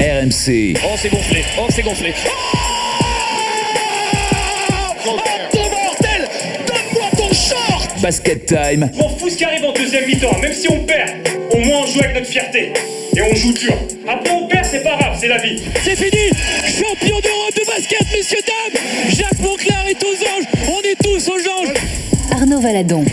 RMC. Oh, c'est gonflé. Oh, c'est gonflé. Oh, t'es mortel. Donne-moi ton short. Basket Time. M'en fous ce qui arrive en deuxième mi-temps. Même si on perd, au moins on joue avec notre fierté. Et on joue dur. Après on perd, c'est pas grave, c'est la vie. C'est fini. Champion d'Europe de basket, messieurs, dames. Jacques Monclar est aux anges. On est tous aux anges. Arnaud Valadon.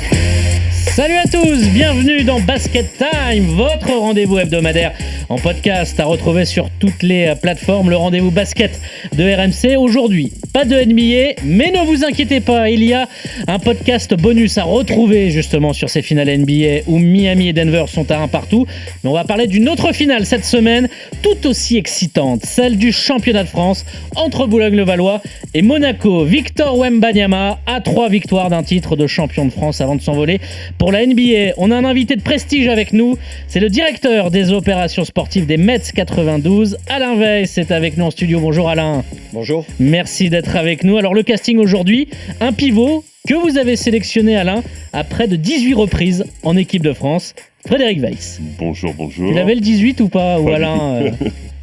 Salut à tous, bienvenue dans Basket Time, votre rendez-vous hebdomadaire en podcast à retrouver sur toutes les plateformes, le rendez-vous basket de RMC. Aujourd'hui, pas de NBA, mais ne vous inquiétez pas, il y a un podcast bonus à retrouver justement sur ces finales NBA où Miami et Denver sont à un partout. Mais on va parler d'une autre finale cette semaine, tout aussi excitante, celle du championnat de France entre Boulogne-le-Valois et Monaco. Victor Wembanyama a 3 victoires d'un titre de champion de France avant de s'envoler pour la NBA. On a un invité de prestige avec nous, c'est le directeur des opérations sportives des Mets 92, Alain Weiss, est avec nous en studio. Bonjour Alain. Bonjour. Merci d'être avec nous. Alors le casting aujourd'hui, un pivot que vous avez sélectionné Alain à près de 18 reprises en équipe de France, Frédéric Weiss. Bonjour. Tu l'avais le 18 ou pas, ou Alain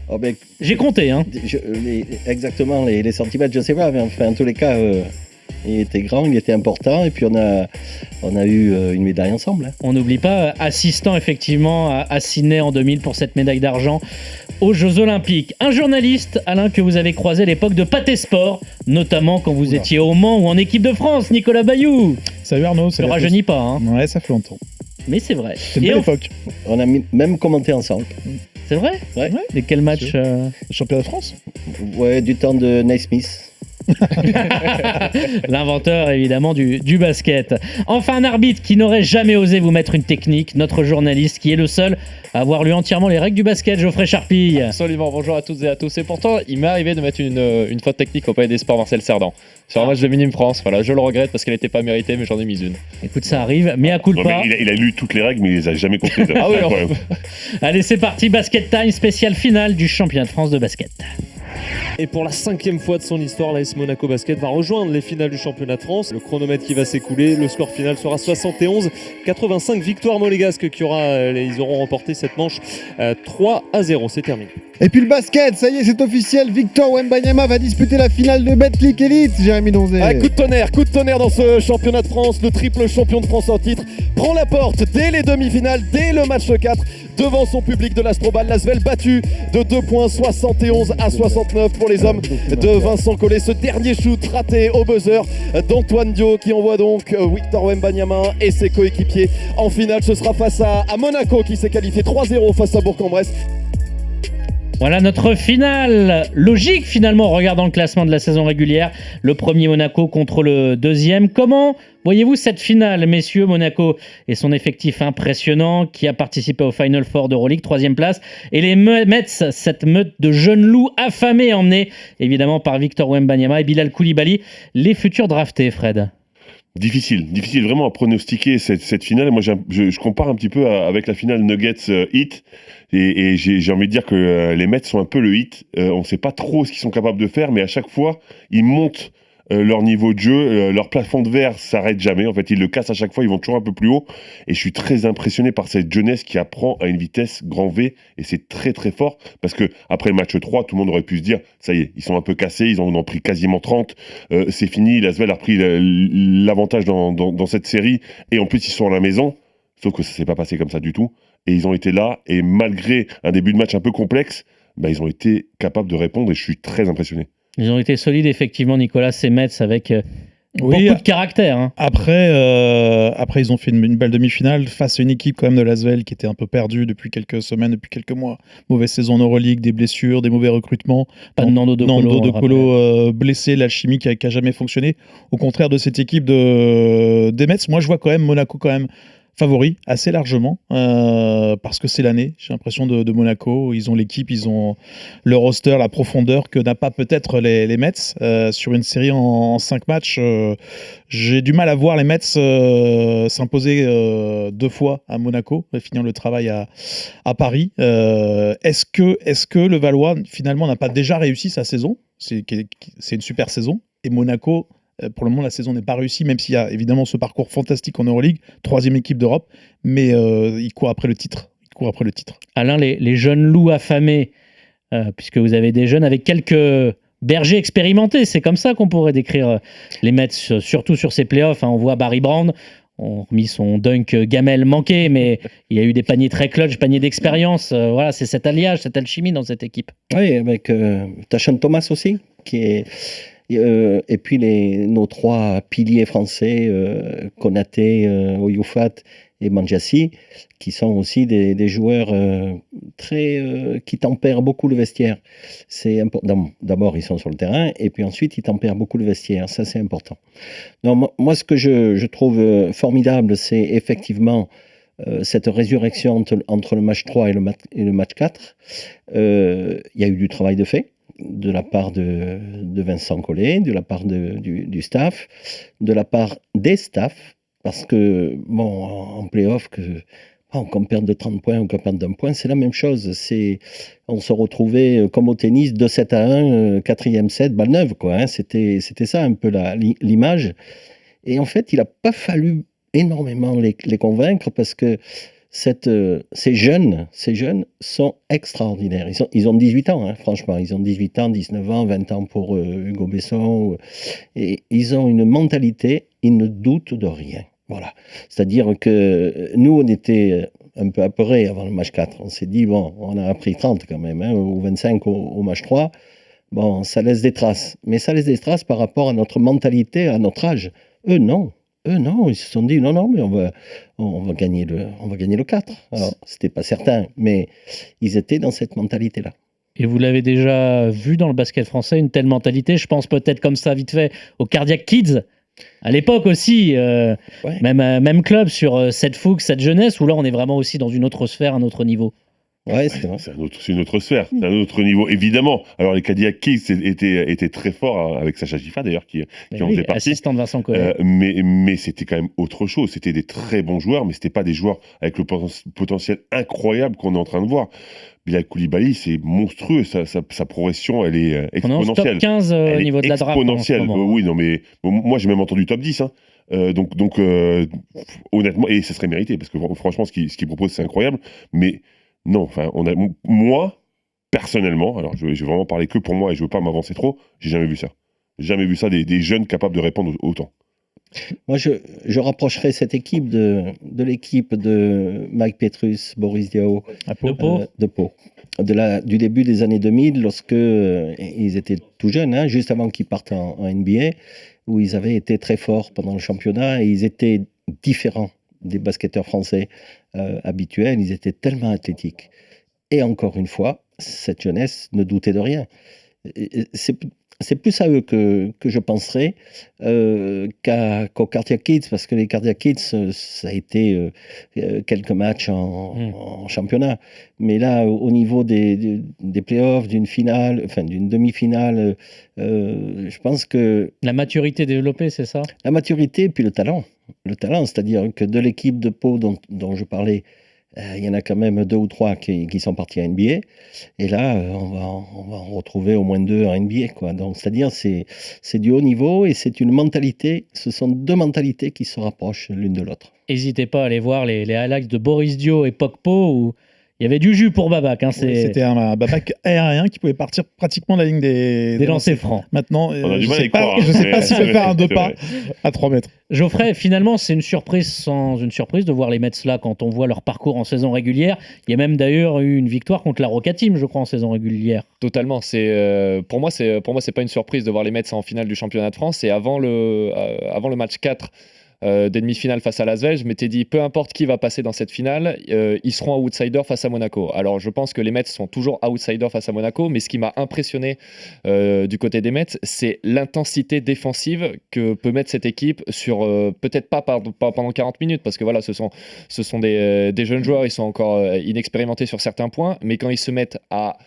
Oh ben, J'ai compté hein. Exactement, les centimètres, je sais pas, mais enfin, en tous les cas, il était grand, il était important, et puis on a eu une médaille ensemble. Hein. On n'oublie pas, assistant effectivement à Sydney en 2000 pour cette médaille d'argent aux Jeux Olympiques. Un journaliste, Alain, que vous avez croisé à l'époque de Pathé Sport, notamment quand vous étiez au Mans ou en équipe de France, Nicolas Bayou. Salut Arnaud, ça ne rajeunit pas. Hein. Ouais, ça fait longtemps. Mais c'est vrai. C'est une belle époque. On a même commenté ensemble. C'est vrai? Ouais. Et quel match Championnat de France? Ouais, du temps de Naismith. L'inventeur évidemment du basket. Enfin un arbitre qui n'aurait jamais osé vous mettre une technique, notre journaliste qui est le seul à avoir lu entièrement les règles du basket, Geoffrey Charpille. Absolument, bonjour à toutes et à tous. Et pourtant il m'est arrivé de mettre une faute technique au Palais des Sports Marcel Cerdan sur un match de Minime France. Voilà, je le regrette parce qu'elle n'était pas méritée, mais j'en ai mis une. Écoute, ça arrive, mais à coup de pas. Il a lu toutes les règles mais il les a jamais comprises. Ah oui, allez, c'est parti, Basket Time spécial finale du championnat de France de basket. Et pour la 5e fois de son histoire, l'AS Monaco Basket va rejoindre les finales du championnat de France. Le chronomètre qui va s'écouler, le score final sera 71-85, victoire monégasque ils auront remporté cette manche 3-0, c'est terminé. Et puis le basket, ça y est, c'est officiel, Victor Wembanyama va disputer la finale de Betclic Elite, Jérémy Donzé. Coup de tonnerre dans ce championnat de France, le triple champion de France en titre prend la porte dès les demi-finales, dès le match 4, devant son public de l'Astrobal. L'Asvel battu de 2 points, 71-69 pour les hommes de Vincent Collet. Ce dernier shoot raté au buzzer d'Antoine Dio qui envoie donc Victor Wembanyama et ses coéquipiers en finale. Ce sera face à Monaco qui s'est qualifié 3-0 face à Bourg-en-Bresse. Voilà notre finale logique finalement en regardant le classement de la saison régulière. Le premier Monaco contre le deuxième. Comment voyez-vous cette finale, messieurs? Monaco et son effectif impressionnant qui a participé au Final Four d'Euroleague, 3e place. Et les Mets, cette meute de jeunes loups affamés emmenés évidemment par Victor Wembanyama et Bilal Koulibaly, les futurs draftés, Fred. Difficile vraiment à pronostiquer cette finale. Moi, je compare un petit peu avec la finale Nuggets-Heat. Et j'ai envie de dire que les Mets sont un peu le Heat. On ne sait pas trop ce qu'ils sont capables de faire, mais à chaque fois, ils montent leur niveau de jeu. Leur plafond de verre s'arrête jamais. En fait, ils le cassent à chaque fois. Ils vont toujours un peu plus haut. Et je suis très impressionné par cette jeunesse qui apprend à une vitesse grand V. Et c'est très, très fort. Parce que après le match 3, tout le monde aurait pu se dire, ça y est, ils sont un peu cassés. Ils en ont pris quasiment 30. C'est fini. L'Asvel a repris l'avantage dans cette série. Et en plus, ils sont à la maison. Sauf que ça ne s'est pas passé comme ça du tout. Et ils ont été là, et malgré un début de match un peu complexe, ils ont été capables de répondre, et je suis très impressionné. Ils ont été solides, effectivement, Nicolas, ces Mets, avec beaucoup de caractère. Hein. Après, ils ont fait une belle demi-finale face à une équipe quand même de l'Asvel qui était un peu perdue depuis quelques semaines, depuis quelques mois. Mauvaise saison en Euroleague, des blessures, des mauvais recrutements. Pas de Nando De Colo blessé, l'alchimie qui a jamais fonctionné. Au contraire de cette équipe des Mets, moi je vois quand même Monaco quand même favori assez largement parce que c'est l'année, j'ai l'impression, de Monaco. Ils ont l'équipe, ils ont le roster, la profondeur que n'a pas peut-être les Mets sur une série en 5 matchs. J'ai du mal à voir les Mets s'imposer 2 fois à Monaco et finir le travail à Paris. Est-ce que le Valois finalement n'a pas déjà réussi sa saison? C'est une super saison et Monaco, pour le moment, la saison n'est pas réussie, même s'il y a évidemment ce parcours fantastique en Euroleague, 3e équipe d'Europe, mais il court après le titre. Alain, les jeunes loups affamés puisque vous avez des jeunes avec quelques bergers expérimentés. C'est comme ça qu'on pourrait décrire les Mets, surtout sur ces playoffs. On voit Barry Brown, on a remis son dunk gamelle manqué, mais il y a eu des paniers très clutch, paniers d'expérience. Voilà, c'est cet alliage, cette alchimie dans cette équipe. Oui, avec Tachan Thomas aussi, qui est... et puis nos 3 piliers français, Konaté, Oyufat et Manjassi, qui sont aussi des joueurs qui tempèrent beaucoup le vestiaire. C'est important. D'abord, ils sont sur le terrain, et puis ensuite, ils tempèrent beaucoup le vestiaire. Ça, c'est important. Non, moi, ce que je trouve formidable, c'est effectivement cette résurrection entre le match 3 et le match 4. Il y a eu du travail de fait de la part de Vincent Collet, de la part du staff, de la part des staffs, parce que, bon, en play-off, qu'on perde de 30 points ou qu'on perde d'1 point, c'est la même chose. On se retrouvait, comme au tennis, 2-7 à 1, 4e set, balle neuve, quoi. C'était ça un peu l'image. Et en fait, il n'a pas fallu énormément les convaincre, parce que ces jeunes sont extraordinaires. Ils ont 18 ans, franchement. Ils ont 18 ans, 19 ans, 20 ans pour Hugo Besson. Et ils ont une mentalité, ils ne doutent de rien. Voilà. C'est-à-dire que nous, on était un peu apeurés avant le match 4. On s'est dit, bon, on a pris 30 quand même, ou 25 au match 3. Bon, ça laisse des traces. Mais ça laisse des traces par rapport à notre mentalité, à notre âge. Eux, non, ils se sont dit, non, mais on va gagner le 4. Alors, c'était pas certain, mais ils étaient dans cette mentalité-là. Et vous l'avez déjà vu dans le basket français, une telle mentalité? Je pense peut-être comme ça, vite fait, aux Cardiac Kids. À l'époque aussi, même club sur 7 Fouques, 7 Jeunesse, où là on est vraiment aussi dans une autre sphère, un autre niveau. Ouais, c'est une autre sphère, c'est un autre niveau, évidemment. Alors les Cadillac Kids étaient très forts, avec Sacha Giffa d'ailleurs, qui en faisait partie. Assistant de Vincent Collet. Mais c'était quand même autre chose. C'était des très bons joueurs, mais c'était pas des joueurs avec le potentiel incroyable qu'on est en train de voir. Bilal Koulibaly, c'est monstrueux, sa progression, elle est exponentielle. On est en top 15 au niveau de la draft. Exponentielle. Oui, non, mais moi j'ai même entendu top 10. Donc honnêtement, et ça serait mérité, parce que franchement, ce qu'il propose, c'est incroyable. Mais non, enfin, moi, personnellement, alors je vais vraiment parler que pour moi et je veux pas m'avancer trop, j'ai jamais vu ça. Jamais vu ça, des jeunes capables de répondre autant. Moi, je rapprocherais cette équipe de l'équipe de Mike Petrus, Boris Diaw, de Pau. Du début des années 2000, lorsque ils étaient tout jeunes, juste avant qu'ils partent en NBA, où ils avaient été très forts pendant le championnat, et ils étaient différents des basketteurs français habituels, ils étaient tellement athlétiques. Et encore une fois, cette jeunesse ne doutait de rien. C'est plus à eux que je penserais qu'aux Cardiac Kids, parce que les Cardiac Kids, ça a été quelques matchs en championnat. Mais là, au niveau des playoffs, d'une finale, enfin d'une demi-finale, je pense que... La maturité développée, c'est ça? La maturité, puis le talent. Le talent, c'est-à-dire que de l'équipe de Pau dont je parlais, il y en a quand même 2 ou 3 qui sont partis à NBA. Et là, on va en retrouver au moins 2 en NBA, quoi. Donc, c'est-à-dire, c'est du haut niveau et c'est une mentalité. Ce sont 2 mentalités qui se rapprochent l'une de l'autre. N'hésitez pas à aller voir les highlights de Boris Diaw et Pau, où il y avait du jus pour Babac. C'était un Babac aérien qui pouvait partir pratiquement de la ligne des lancers francs. Maintenant, on a du mal à y croire. Je ne sais pas s'il peut faire un 2 pas à 3 mètres. Geoffrey, finalement, c'est une surprise sans une surprise de voir les Mets là quand on voit leur parcours en saison régulière. Il y a même d'ailleurs eu une victoire contre la Roca Team, je crois, en saison régulière. Totalement. Pour moi, c'est pas une surprise de voir les Mets en finale du championnat de France. Et avant le match 4 des demi-finales face à Lasvel, je m'étais dit peu importe qui va passer dans cette finale, ils seront outsiders face à Monaco. Alors je pense que les Mets sont toujours outsiders face à Monaco, mais ce qui m'a impressionné du côté des Mets, c'est l'intensité défensive que peut mettre cette équipe sur peut-être pas pendant 40 minutes, parce que voilà, ce sont des jeunes joueurs, ils sont encore inexpérimentés sur certains points, mais quand ils se mettent à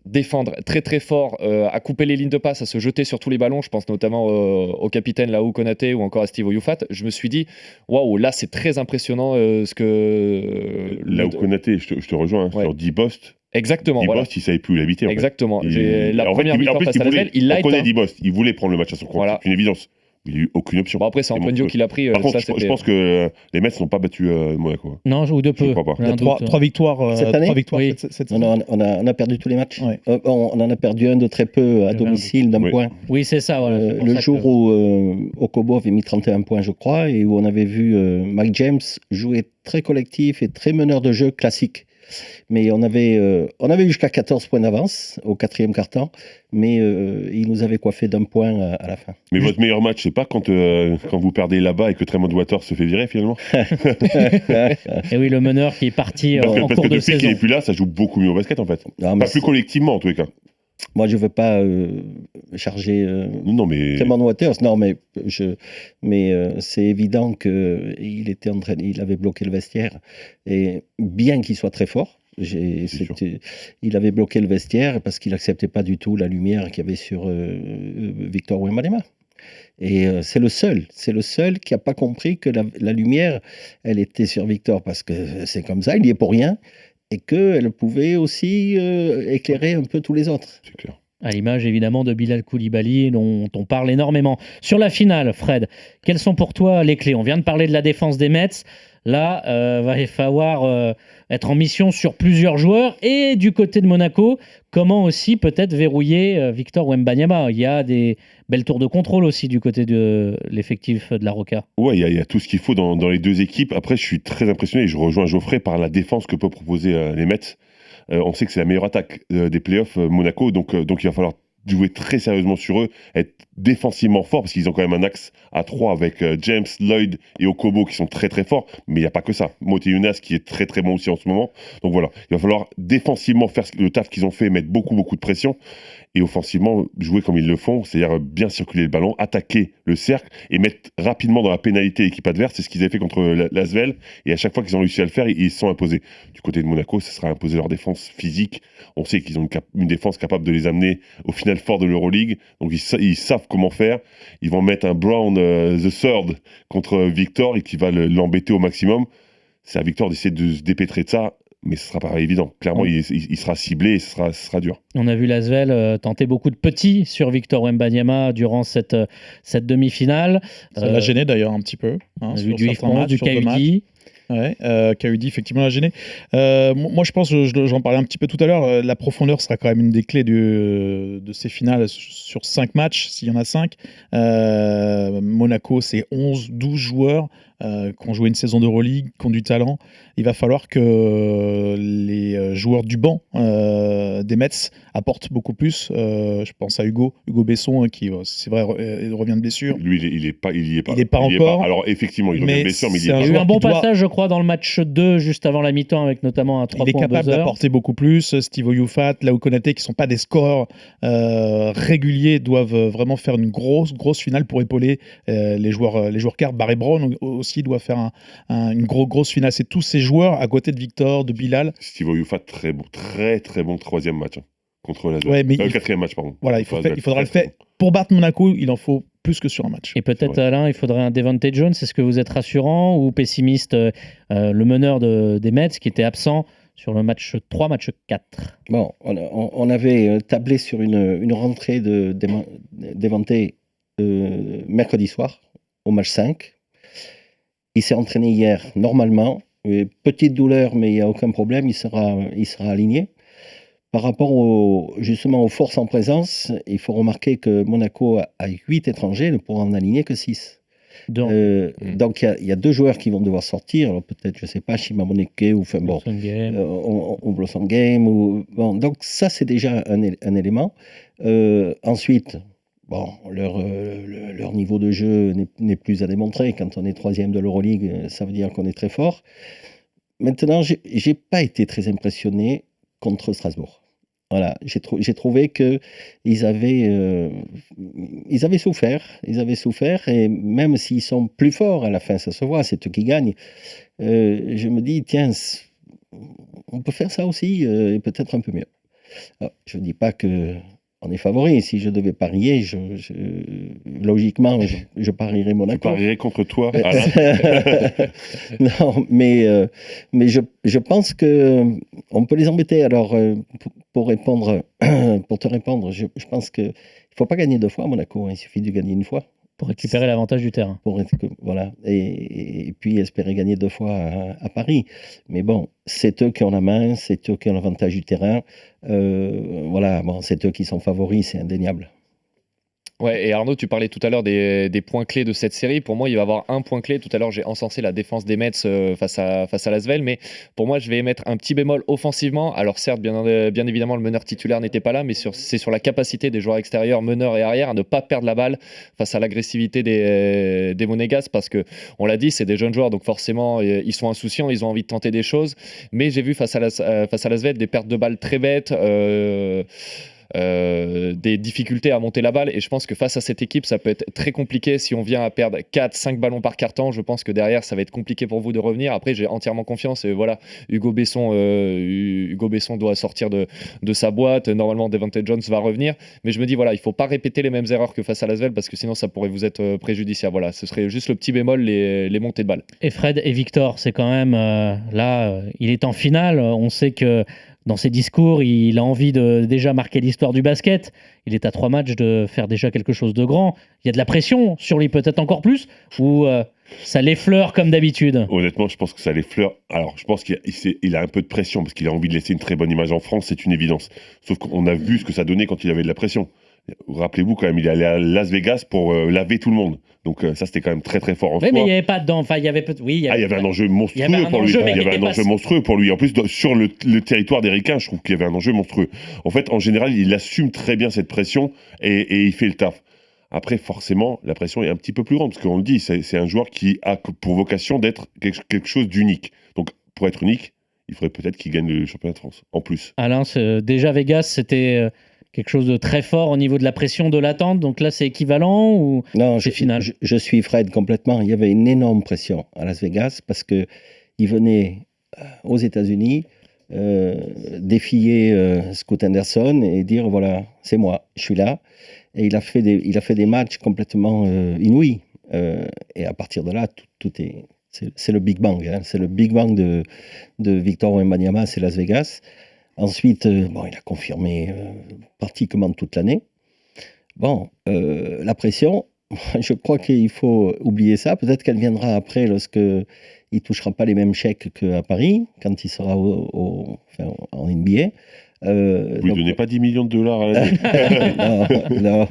défendre très très fort, à couper les lignes de passe, à se jeter sur tous les ballons, je pense notamment au capitaine Laou Konaté ou encore à Steve Oyufat, je me suis dit waouh, là c'est très impressionnant ce que... Laou Konaté, je te rejoins, sur D-Bost. Exactement. D-Bost, il ne savait plus où il habitait. Exactement. La première mi-temps face à Lasvel, on connaît D-Bost, il voulait prendre le match à son compte, c'est une évidence. Il n'y a eu aucune option. Bon, après, c'est Et Antonio Montreux. qui l'a pris. Par contre, ça, je c'était- pense que les Mets n'ont pas battu Monaco. Non, ou de peu. Je crois pas. J'ai Il y a un trois, doute. trois victoires, Cette année Oui. cette Non, saison. non, on a perdu tous les matchs. Ouais. On en a perdu un de très peu à Le domicile d'un Oui. point. Oui, c'est ça. Voilà, c'est pour Le ça jour que- où Okobo avait mis 31 points, je crois, et où on avait vu Mike James jouer très collectif et très meneur de jeu classique. Mais on avait eu jusqu'à 14 points d'avance au 4e quart-temps, mais il nous avait coiffé d'un point à la fin. Mais votre meilleur match, c'est pas quand vous perdez là-bas et que Tremont Waters se fait virer finalement. Et oui, le meneur qui est parti Parce que, en parce cours que de depuis qu'il saison. est plus là, ça joue beaucoup mieux au basket en fait. Non, mais Pas plus collectivement en tous les cas. moi, je veux pas charger Non, mais Tremont Waters. Non, mais c'est évident qu'il était en train, il avait bloqué le vestiaire. Et bien qu'il soit très fort, il avait bloqué le vestiaire parce qu'il acceptait pas du tout la lumière qu'il y avait sur Victor Wembanyama. Et c'est le seul qui a pas compris que la lumière, elle était sur Victor parce que c'est comme ça, il y est pour rien. Et qu'elle pouvait aussi éclairer un peu tous les autres. c'est clair. À l'image évidemment de Bilal Koulibaly dont on parle énormément. Sur la finale, Fred, quelles sont pour toi les clés ? On vient de parler de la défense des Mets. Là, va y falloir être en mission sur plusieurs joueurs. Et du côté de Monaco, comment aussi peut-être verrouiller Victor Wembanyama ? Il y a des belles tours de contrôle aussi du côté de l'effectif de la Roca. Ouais, il y a tout ce qu'il faut dans les deux équipes. Après, je suis très impressionné et je rejoins Geoffrey par la défense que peut proposer les Mets. On sait que c'est la meilleure attaque des playoffs Monaco, donc il va falloir jouer très sérieusement sur eux, être défensivement fort parce qu'ils ont quand même un axe à 3 avec James, Lloyd et Okobo qui sont très très forts, mais il n'y a pas que ça. Moté Younas qui est très très bon aussi en ce moment. Donc voilà, il va falloir défensivement faire le taf qu'ils ont fait, mettre beaucoup de pression et offensivement jouer comme ils le font, c'est-à-dire bien circuler le ballon, attaquer le cercle et mettre rapidement dans la pénalité l'équipe adverse. C'est ce qu'ils avaient fait contre l'Asvel et à chaque fois qu'ils ont réussi à le faire, ils se sont imposés. Du côté de Monaco, ce sera imposer leur défense physique. On sait qu'ils ont une défense capable de les amener au final fort de l'Euroleague, donc ils savent comment faire. Ils vont mettre un Brown the Third contre Victor et qui va l'embêter au maximum. C'est à Victor d'essayer de se dépêtrer de ça, mais ce sera pas évident. Clairement, il sera ciblé et ce sera dur. On a vu l'Asvel tenter beaucoup de petits sur Victor Wembanyama durant cette demi-finale. Ça l'a gêné d'ailleurs un petit peu. On a sur vu du certains Yves matchs, du sur deux matchs. KUD. Ouais, KUD effectivement l'a gêné. Moi je pense, j'en parlais un petit peu tout à l'heure, la profondeur sera quand même une des clés de ces finales sur 5 matchs, s'il y en a 5. Monaco, c'est 11-12 joueurs qui ont joué une saison d'Euroleague, qui ont du talent. Il va falloir que les joueurs du banc des Mets apportent beaucoup plus. Je pense à Hugo Besson, qui, c'est vrai, revient de blessure. Lui, il y est pas. Il est pas encore. Alors effectivement, il revient Mais de blessure, mais il y c'est est un pas. Il y a eu joueur un bon qui doit- passage, je crois, dans le match 2, juste avant la mi-temps, avec notamment un 3 Il est points en capable buzzer. d'apporter beaucoup plus. Steve Oyufat, Lau Konaté, qui ne sont pas des scoreurs réguliers, doivent vraiment faire une grosse finale pour épauler les joueurs cadres. Barry Brown aussi doit faire une grosse finale. C'est tous ces joueurs à côté de Victor, de Bilal. Steve Oyufat, très bon, très bon troisième match contre la Ouais, mais quatrième match, pardon. Voilà, il Contre faudra l'Asvel, le très, faire. Pour battre Monaco, il en faut plus que sur un match. Et peut-être, Ouais. Alain, il faudrait un Devante Jones. Est-ce que vous êtes rassurant ou pessimiste le meneur des Mets qui était absent sur le match 3, match 4 Bon, on avait tablé sur une rentrée d'Evante mercredi soir, au match 5. Il s'est entraîné hier normalement. Petite douleur, mais il n'y a aucun problème, il sera aligné. Par rapport justement aux forces en présence, il faut remarquer que Monaco a 8 étrangers, ne pourra en aligner que 6. Donc, Donc il y a 2 joueurs qui vont devoir sortir, alors peut-être, je ne sais pas, Shimamoneke ou enfin bon, Blossom Game. ou Blossom Game. Bon, donc ça, c'est déjà un élément. Ensuite, bon, leur niveau de jeu n'est plus à démontrer. Quand on est 3e de l'Euroleague, ça veut dire qu'on est très fort. Maintenant, j'ai pas été très impressionné contre Strasbourg. Voilà, j'ai trouvé qu'ils avaient souffert. Ils avaient souffert, et même s'ils sont plus forts à la fin, ça se voit, c'est eux qui gagnent. Je me dis, tiens, on peut faire ça aussi, et peut-être un peu mieux. Alors, je ne dis pas qu'on est favori. Si je devais parier, logiquement, je parierais Je Monaco. parierais contre toi, Alain. Non, mais je pense que on peut les embêter. Alors, pour te répondre, je pense que il faut pas gagner 2 fois à Monaco. Il suffit de gagner une fois. Pour récupérer l'avantage du terrain. Voilà. Et puis espérer gagner 2 fois à Paris. Mais bon, c'est eux qui ont la main, c'est eux qui ont l'avantage du terrain. Voilà, bon, c'est eux qui sont favoris, c'est indéniable. Ouais, et Arnaud, tu parlais tout à l'heure des points clés de cette série. Pour moi, il va y avoir un point clé. Tout à l'heure, j'ai encensé la défense des Mets face à l'Asvel, mais pour moi, je vais émettre un petit bémol offensivement. Alors certes, bien évidemment, le meneur titulaire n'était pas là, mais c'est sur la capacité des joueurs extérieurs, meneurs et arrière, à ne pas perdre la balle face à l'agressivité des Monégasques, parce que, on l'a dit, c'est des jeunes joueurs, donc forcément, ils sont insouciants, ils ont envie de tenter des choses. Mais j'ai vu face à l'Asvel des pertes de balles très bêtes. Des difficultés à monter la balle, et je pense que face à cette équipe ça peut être très compliqué si on vient à perdre 4-5 ballons par carton. Je pense que derrière ça va être compliqué pour vous de revenir. Après, j'ai entièrement confiance, et voilà, Hugo Besson doit sortir de sa boîte. Normalement Devante Jones va revenir, mais je me dis voilà, il faut pas répéter les mêmes erreurs que face à l'Asvel, parce que sinon ça pourrait vous être préjudiciable. Voilà, ce serait juste le petit bémol, les montées de balle. Et Fred et Victor, c'est quand même il est en finale. On sait que dans ses discours, il a envie de déjà marquer l'histoire du basket. Il est à 3 matchs de faire déjà quelque chose de grand. Il y a de la pression sur lui, peut-être encore plus, ou ça l'effleure comme d'habitude? Honnêtement, je pense que ça l'effleure. Alors, je pense qu'il a un peu de pression parce qu'il a envie de laisser une très bonne image en France, c'est une évidence. Sauf qu'on a vu ce que ça donnait quand il avait de la pression. Rappelez-vous quand même, il est allé à Las Vegas pour laver tout le monde. Donc ça, c'était quand même très très fort en soi. Mais il n'y avait pas dedans. Enfin, il y avait il y avait un enjeu monstrueux pour lui. Il y avait un enjeu monstrueux pour lui. En plus, sur le territoire des Ricains, je trouve qu'il y avait un enjeu monstrueux. En fait, en général, il assume très bien cette pression et il fait le taf. Après, forcément, la pression est un petit peu plus grande, parce qu'on le dit, c'est un joueur qui a pour vocation d'être quelque chose d'unique. Donc, pour être unique, il faudrait peut-être qu'il gagne le championnat de France, en plus. Alain, déjà Vegas, c'était quelque chose de très fort au niveau de la pression, de l'attente. Donc là, c'est équivalent ou non, c'est final? Je suis Fred complètement. Il y avait une énorme pression à Las Vegas parce qu'il venait aux États-Unis défier Scoot Henderson et dire voilà, c'est moi, je suis là. Et il a fait des matchs complètement inouïs. Et à partir de là, c'est le Big Bang. Hein. C'est le Big Bang de Victor Wembanyama, c'est Las Vegas. Ensuite, il a confirmé pratiquement toute l'année. Bon, la pression, je crois qu'il faut oublier ça. Peut-être qu'elle viendra après lorsque il ne touchera pas les mêmes chèques qu'à Paris, quand il sera en NBA. Vous ne donnez pas 10 millions de dollars à l'année? Non.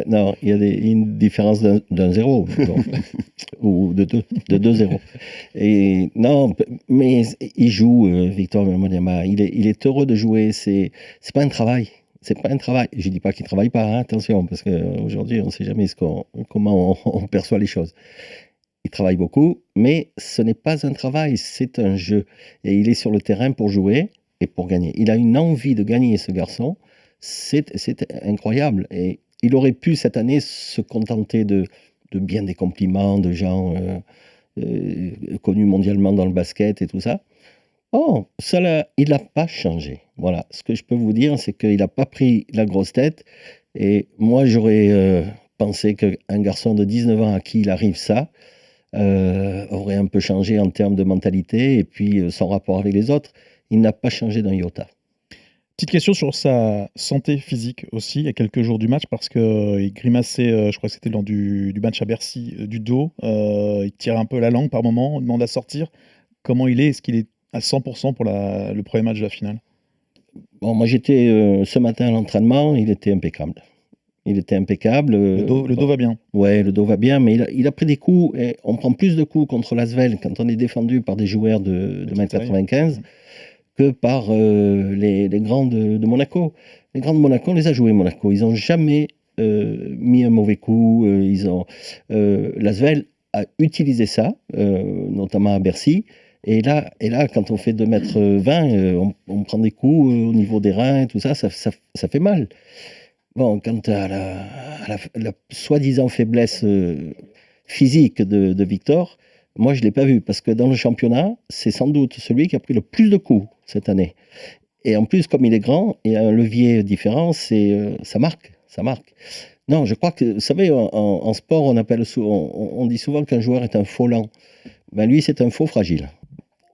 Non, il y a une différence d'un zéro, ou de 2 zéros. Et non, mais il joue, Victor Wembanyama. Il est heureux de jouer. C'est pas un travail. C'est pas un travail. Je dis pas qu'il travaille pas, hein, attention, parce qu'aujourd'hui, on ne sait jamais comment on perçoit les choses. Il travaille beaucoup, mais ce n'est pas un travail, c'est un jeu. Et il est sur le terrain pour jouer et pour gagner. Il a une envie de gagner, ce garçon. C'est incroyable. Et il aurait pu cette année se contenter de bien des compliments de gens connus mondialement dans le basket et tout ça. Oh, il n'a pas changé. Voilà, ce que je peux vous dire, c'est qu'il n'a pas pris la grosse tête. Et moi, j'aurais pensé qu'un garçon de 19 ans à qui il arrive ça aurait un peu changé en termes de mentalité et puis son rapport avec les autres. Il n'a pas changé d'un iota. Petite question sur sa santé physique aussi, il y a quelques jours du match, parce qu'il grimaçait, je crois que c'était lors du match à Bercy, du dos. Il tire un peu la langue par moment, on demande à sortir. Comment il est? Est-ce qu'il est à 100% pour le premier match de la finale? Bon, moi j'étais ce matin à l'entraînement, il était impeccable. Le dos va bien. Ouais, le dos va bien, mais il a pris des coups. Et on prend plus de coups contre l'Asvel quand on est défendu par des joueurs de 1m95 que par les grands de Monaco. Les grands de Monaco, on les a joués, Monaco. Ils n'ont jamais mis un mauvais coup. L'Asvel a utilisé ça, notamment à Bercy. Et là, quand on fait 2m20, on prend des coups au niveau des reins, tout ça, ça fait mal. Bon, quant à la soi-disant faiblesse physique de Victor, moi, je ne l'ai pas vu, parce que dans le championnat, c'est sans doute celui qui a pris le plus de coups cette année. Et en plus, comme il est grand, et a un levier différent, ça marque. Non, je crois que, vous savez, en sport, on dit souvent qu'un joueur est un faux lent. Ben lui, c'est un faux fragile.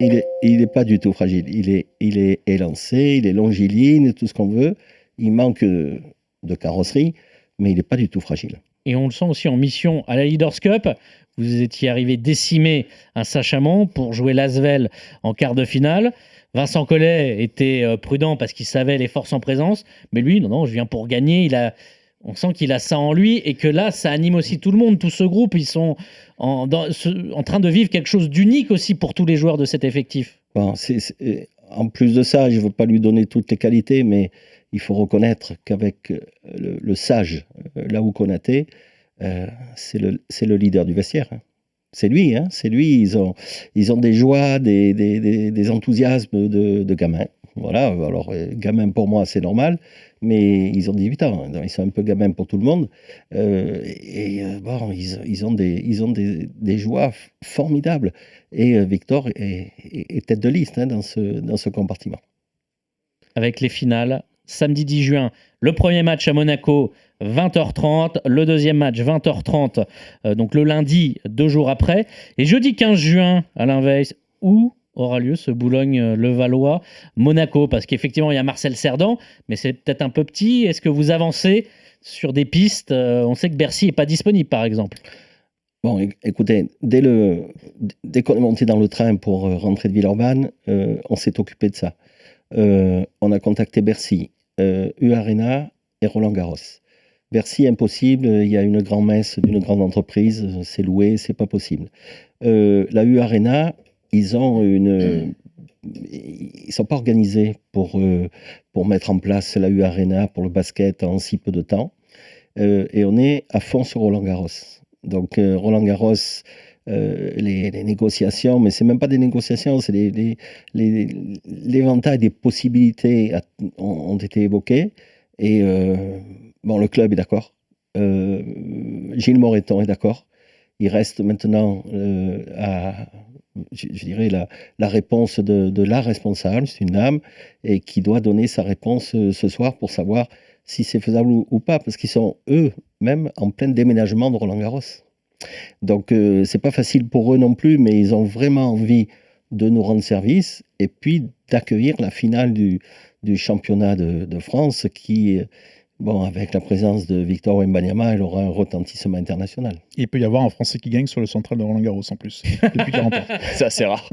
Il est pas du tout fragile. Il est élancé, il est longiligne, tout ce qu'on veut. Il manque de carrosserie, mais il n'est pas du tout fragile. et on le sent aussi en mission à la Leaders Cup. Vous étiez arrivé décimé à Saint-Chamond pour jouer l'Asvel en quart de finale. Vincent Collet était prudent parce qu'il savait les forces en présence, mais lui, non, je viens pour gagner. On sent qu'il a ça en lui et que là, ça anime aussi tout le monde, tout ce groupe. Ils sont en train de vivre quelque chose d'unique aussi pour tous les joueurs de cet effectif. Bon, en plus de ça, je ne veux pas lui donner toutes les qualités, mais il faut reconnaître qu'avec le sage, Laou Konaté, c'est le leader du vestiaire. C'est lui, hein, c'est lui. Ils ont des joies, des enthousiasmes de gamins. Voilà, alors gamins pour moi c'est normal, mais ils ont 18 ans, donc ils sont un peu gamins pour tout le monde. Bon, ils ont des joies formidables. Et Victor est tête de liste, hein, dans ce compartiment. Avec les finales, samedi 10 juin, le premier match à Monaco, 20h30, le deuxième match, 20h30, donc le lundi, 2 jours après. Et jeudi 15 juin, Alain Weiss, où aura lieu ce Boulogne-Levallois-Monaco? Parce qu'effectivement, il y a Marcel Cerdan, mais c'est peut-être un peu petit. Est-ce que vous avancez sur des pistes? On sait que Bercy n'est pas disponible, par exemple. Bon, écoutez, dès qu'on est monté dans le train pour rentrer de Villeurbanne, on s'est occupé de ça. On a contacté Bercy, U-Arena et Roland-Garros. Bercy, impossible, il y a une grand-messe d'une grande entreprise, c'est loué, c'est pas possible. La U-Arena, ils sont pas organisés pour mettre en place la U-Arena pour le basket en si peu de temps. Et on est à fond sur Roland-Garros. Donc Roland-Garros, les négociations, mais c'est même pas des négociations, c'est l'éventail des possibilités ont été évoqués. Et bon, le club est d'accord. Gilles Moreton est d'accord. Il reste maintenant je dirais, la réponse de la responsable, c'est une dame, et qui doit donner sa réponse ce soir pour savoir si c'est faisable ou pas, parce qu'ils sont eux-mêmes en plein déménagement de Roland-Garros. Donc c'est pas facile pour eux non plus, mais ils ont vraiment envie de nous rendre service et puis d'accueillir la finale du championnat de France qui, bon, avec la présence de Victor Wembanyama, elle aura un retentissement international. Et il peut y avoir un Français qui gagne sur le central de Roland-Garros en plus, depuis 40 ans. C'est assez rare.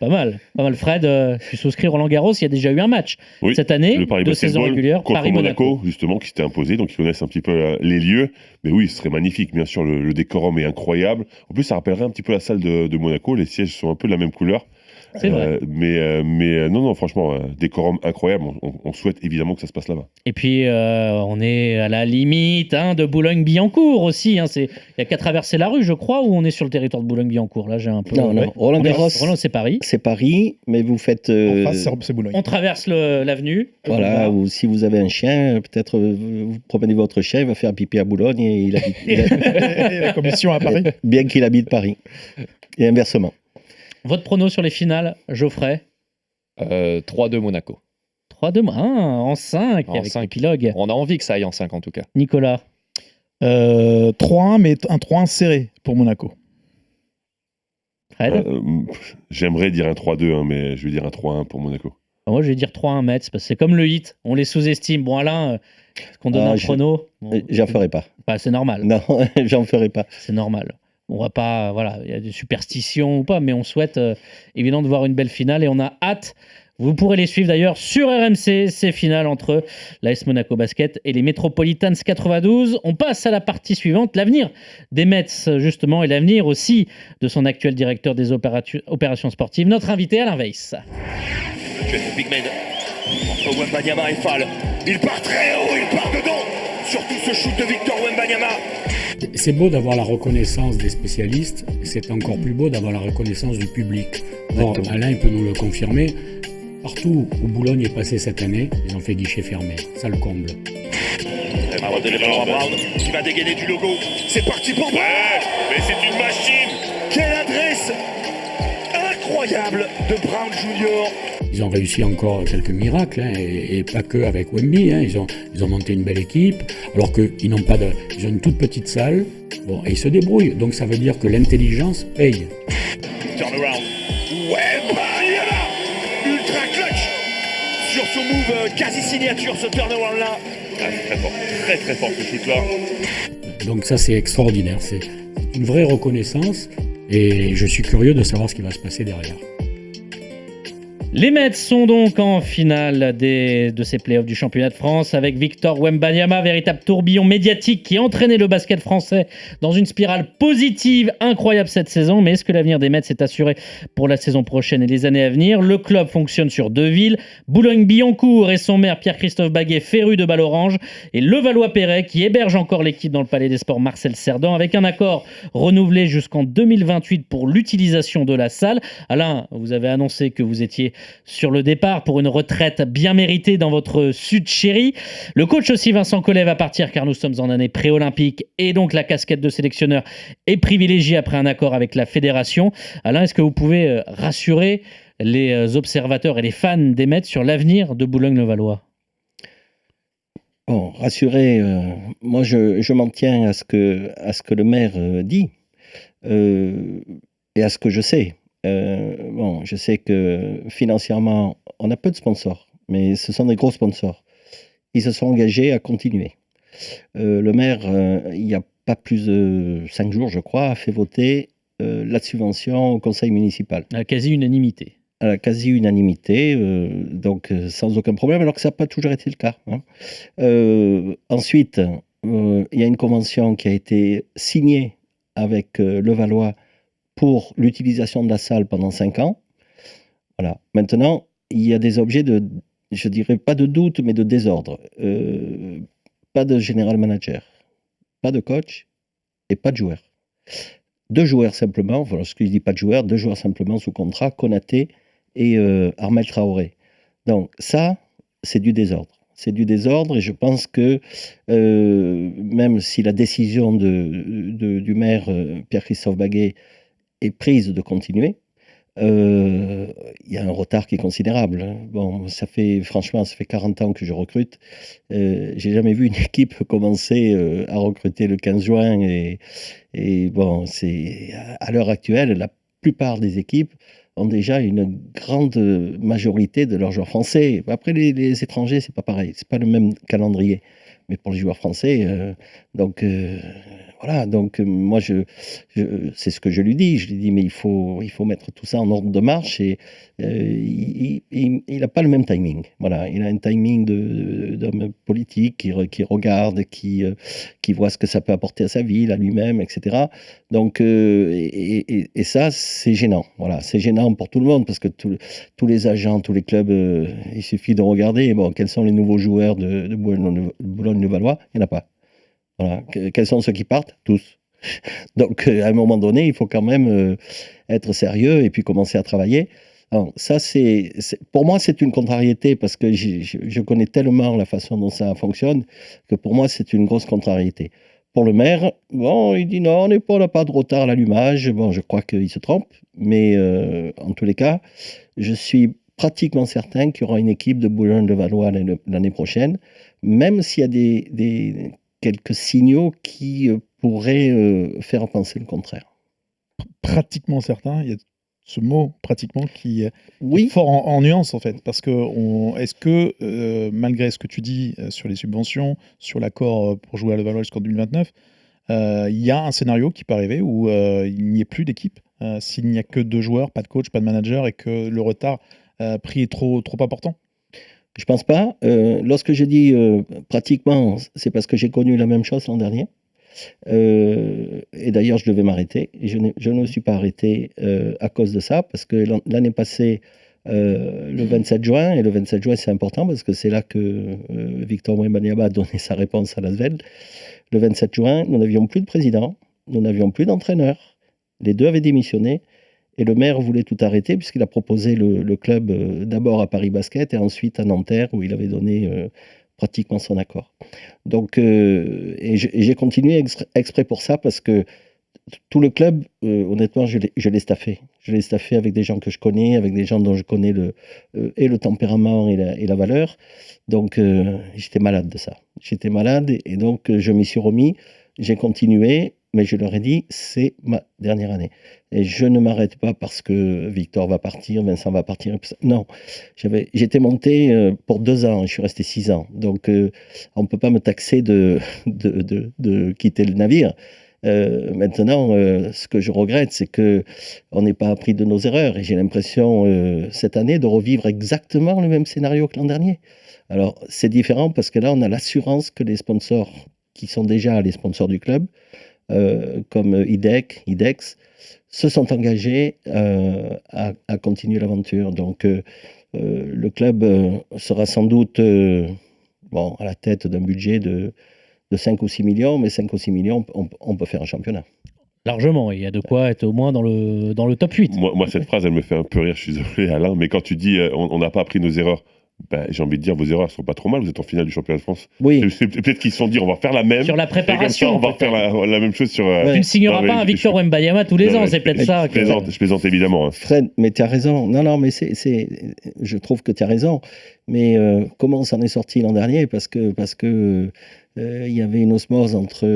Pas mal. Fred, tu souscris Roland-Garros, il y a déjà eu un match cette année, le Paris de saison régulière, contre Paris-Monaco. Monaco, justement, qui s'était imposé, donc ils connaissent un petit peu les lieux. Mais oui, ce serait magnifique, bien sûr, le décorum est incroyable. En plus, ça rappellerait un petit peu la salle de Monaco, les sièges sont un peu de la même couleur. C'est vrai. Mais non, franchement, décorum incroyable. On souhaite évidemment que ça se passe là-bas. Et puis, on est à la limite de Boulogne-Billancourt aussi. Il n'y a qu'à traverser la rue, je crois, ou on est sur le territoire de Boulogne-Billancourt. Là, j'ai un peu. Non, Roland-Garros. Roland, c'est Paris. C'est Paris, mais vous faites. En face, c'est Boulogne. On traverse l'avenue. Voilà, ou si vous avez un chien, peut-être vous promenez votre chien, il va faire pipi à Boulogne et il habite. Et la commission à Paris. Bien qu'il habite Paris. Et inversement. Votre prono sur les finales, Geoffrey? 3-2 Monaco. 3-2, en 5, avec 5. l'épilogue. On a envie que ça aille en 5 en tout cas. Nicolas? 3-1, mais un 3-1 serré pour Monaco. Fred? J'aimerais dire un 3-2, mais je vais dire un 3-1 pour Monaco. Moi, je vais dire 3-1 Metz, parce que c'est comme le hit, on les sous-estime. Bon, Alain, est-ce qu'on donne un prono? J'en ferai pas. Bah, c'est normal. Non, j'en ferai pas. C'est normal. On va pas, voilà, il y a des superstitions ou pas, mais on souhaite évidemment de voir une belle finale et on a hâte. Vous pourrez les suivre d'ailleurs sur RMC, ces finales entre l'AS Monaco Basket et les Metropolitans 92. On passe à la partie suivante, l'avenir des Mets justement et l'avenir aussi de son actuel directeur des opérations sportives, notre invité Alain Weiss. Le big man entre Wembanyama et Fall. Il part très haut, il part dedans. Surtout ce shoot de Victor Wembanyama. C'est beau d'avoir la reconnaissance des spécialistes, c'est encore plus beau d'avoir la reconnaissance du public. Or, Alain peut nous le confirmer, partout où Boulogne est passé cette année, ils ont fait guichet fermé, ça le comble. Brown qui va dégainer du logo, c'est parti pour Brown. Mais c'est une machine. Quelle adresse incroyable de Brown Junior. Ils ont réussi encore quelques miracles, et pas que avec Wemby. Ils ont monté une belle équipe, alors qu'ils n'ont pas ils ont une toute petite salle. Bon, et ils se débrouillent. Donc ça veut dire que l'intelligence paye. Turnaround. Wembanyama, ultra clutch sur ce move quasi signature, ce turnaround là. Ah, c'est très fort ce shoot là. Donc ça, c'est extraordinaire. C'est une vraie reconnaissance et je suis curieux de savoir ce qui va se passer derrière. Les Mets sont donc en finale de ces playoffs du championnat de France avec Victor Wembanyama, véritable tourbillon médiatique qui a entraîné le basket français dans une spirale positive incroyable cette saison. Mais est-ce que l'avenir des Mets est assuré pour la saison prochaine et les années à venir? Le club fonctionne sur 2 villes, Boulogne-Billancourt et son maire Pierre-Christophe Baguet, féru de balles orange, et Levallois-Perret qui héberge encore l'équipe dans le Palais des Sports Marcel Cerdan avec un accord renouvelé jusqu'en 2028 pour l'utilisation de la salle. Alain, vous avez annoncé que vous étiez sur le départ pour une retraite bien méritée dans votre sud chéri. Le coach aussi Vincent Collet va partir car nous sommes en année pré-olympique et donc la casquette de sélectionneur est privilégiée après un accord avec la fédération. Alain, est-ce que vous pouvez rassurer les observateurs et les fans des Mets sur l'avenir de Boulogne-le-Valois? Bon, rassurer, moi je m'en tiens à ce que le maire dit et à ce que je sais. Bon, je sais que financièrement, on a peu de sponsors, mais ce sont des gros sponsors. Ils se sont engagés à continuer. Le maire, il n'y a pas plus de 5 jours, je crois, a fait voter la subvention au conseil municipal. À la quasi-unanimité. À la quasi-unanimité, donc sans aucun problème, alors que ça n'a pas toujours été le cas. Ensuite, il y a une convention qui a été signée avec Levallois pour l'utilisation de la salle pendant 5 ans. Voilà. Maintenant, il y a des objets de, je dirais pas de doute, mais de désordre. Pas de general manager, pas de coach et pas de joueur. 2 joueurs simplement, voilà ce que je dis pas de joueurs, 2 joueurs simplement sous contrat, Konaté et Armel Traoré. Donc ça, c'est du désordre. C'est du désordre et je pense que même si la décision du maire Pierre-Christophe Baguet est prise de continuer, il y a un retard qui est considérable. Bon, ça fait 40 ans que je recrute. J'ai jamais vu une équipe commencer à recruter le 15 juin et bon, c'est à l'heure actuelle, la plupart des équipes ont déjà une grande majorité de leurs joueurs français. Après, les étrangers, c'est pas pareil, c'est pas le même calendrier. Mais pour les joueurs français, voilà, donc moi, c'est ce que je lui dis. Je lui dis, mais il faut mettre tout ça en ordre de marche et il n'a pas le même timing. Voilà, il a un timing d'homme politique qui regarde, qui voit ce que ça peut apporter à sa ville, à lui-même, etc. Donc, et ça, c'est gênant. Voilà, c'est gênant pour tout le monde parce que tous les agents, tous les clubs, il suffit de regarder. Bon, quels sont les nouveaux joueurs de Boulogne-le-Valois? Il n'y en a pas. Voilà. Quels sont ceux qui partent? Tous. Donc, à un moment donné, il faut quand même être sérieux et puis commencer à travailler. Alors, ça, pour moi, c'est une contrariété parce que je connais tellement la façon dont ça fonctionne que pour moi, c'est une grosse contrariété. Pour le maire, bon, il dit non, on n'a pas de retard à l'allumage. Bon, je crois qu'il se trompe, mais en tous les cas, je suis pratiquement certain qu'il y aura une équipe de Boulogne-le-Valois l'année prochaine, même s'il y a quelques signaux qui pourraient faire penser le contraire. Pratiquement certain, il y a ce mot pratiquement qui est fort en nuance en fait, parce que est-ce que malgré ce que tu dis sur les subventions, sur l'accord pour jouer à Levallois jusqu'en 2029, il y a un scénario qui peut arriver où il n'y ait plus d'équipe, s'il n'y a que 2 joueurs, pas de coach, pas de manager et que le retard pris est trop important? Je pense pas. Lorsque je dis pratiquement, c'est parce que j'ai connu la même chose l'an dernier. Et d'ailleurs, je devais m'arrêter. Je ne me suis pas arrêté à cause de ça, parce que l'année passée, le 27 juin, et le 27 juin, c'est important parce que c'est là que Victor Wembanyama a donné sa réponse à l'Asvel. Le 27 juin, nous n'avions plus de président, nous n'avions plus d'entraîneur. Les 2 avaient démissionné. Et le maire voulait tout arrêter puisqu'il a proposé le club d'abord à Paris Basket et ensuite à Nanterre où il avait donné pratiquement son accord. Donc, et j'ai continué exprès pour ça parce que tout le club, honnêtement, je l'ai staffé. Je l'ai staffé avec des gens que je connais, avec des gens dont je connais le tempérament et la valeur. Donc, j'étais malade de ça. J'étais malade et donc je m'y suis remis. J'ai continué mais je leur ai dit, c'est ma dernière année. Et je ne m'arrête pas parce que Victor va partir, Vincent va partir. Non, j'étais monté pour 2 ans, je suis resté 6 ans. Donc, on ne peut pas me taxer de quitter le navire. Maintenant, ce que je regrette, c'est qu'on n'ait pas appris de nos erreurs. Et j'ai l'impression, cette année, de revivre exactement le même scénario que l'an dernier. Alors, c'est différent parce que là, on a l'assurance que les sponsors, qui sont déjà les sponsors du club, comme IDEX, se sont engagés à continuer l'aventure. Donc, le club sera sans doute à la tête d'un budget de 5 ou 6 millions, mais 5 ou 6 millions, on peut faire un championnat. Largement, il y a de quoi être au moins dans le top 8. Moi, cette phrase, elle me fait un peu rire, je suis désolé Alain, mais quand tu dis on n'a pas appris nos erreurs, j'ai envie de dire, vos erreurs ne sont pas trop mal, vous êtes en finale du championnat de France. Oui. Peut-être qu'ils se sont dit, on va faire la même. Sur la préparation. Et comme ça, on va faire la même chose sur... Tu ne signeras pas un Victor Wembanyama tous les ans, c'est peut-être ça. Je plaisante évidemment. Hein. Fred, mais tu as raison. Non, mais je trouve que tu as raison. Mais comment on s'en est sorti l'an dernier? Parce que il y avait une osmose entre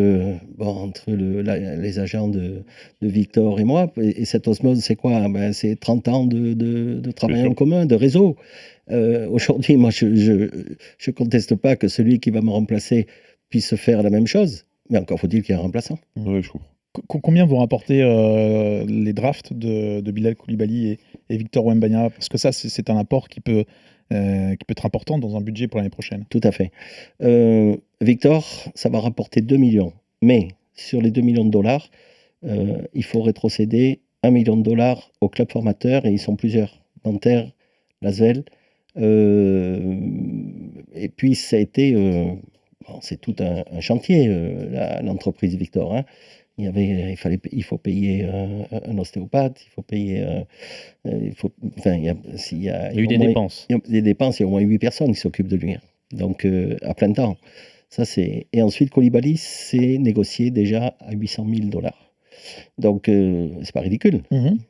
les agents de Victor et moi. Et cette osmose, c'est quoi? C'est 30 ans de travail en commun, de réseau. Aujourd'hui, moi, je ne conteste pas que celui qui va me remplacer puisse faire la même chose. Mais encore faut-il qu'il y ait un remplaçant. Oui, je comprends. Combien vont rapporter les drafts de Bilal Koulibaly et Victor Wembanyama? Parce que ça, c'est un apport qui peut être important dans un budget pour l'année prochaine. Tout à fait. Victor, ça va rapporter 2 millions. Mais sur les 2 millions de dollars, il faut rétrocéder 1 million de dollars au club formateur, et ils sont plusieurs. Nanterre, Lasvel. Et puis, ça a été... c'est tout un chantier, l'entreprise Victor. Hein. Il faut payer un ostéopathe, il faut payer... il y a eu des dépenses. Il y a des dépenses, il y a au moins 8 personnes qui s'occupent de lui. Donc, à plein temps. Et ensuite, Koulibaly, c'est négocié déjà à 800 000 dollars. Donc, c'est pas ridicule.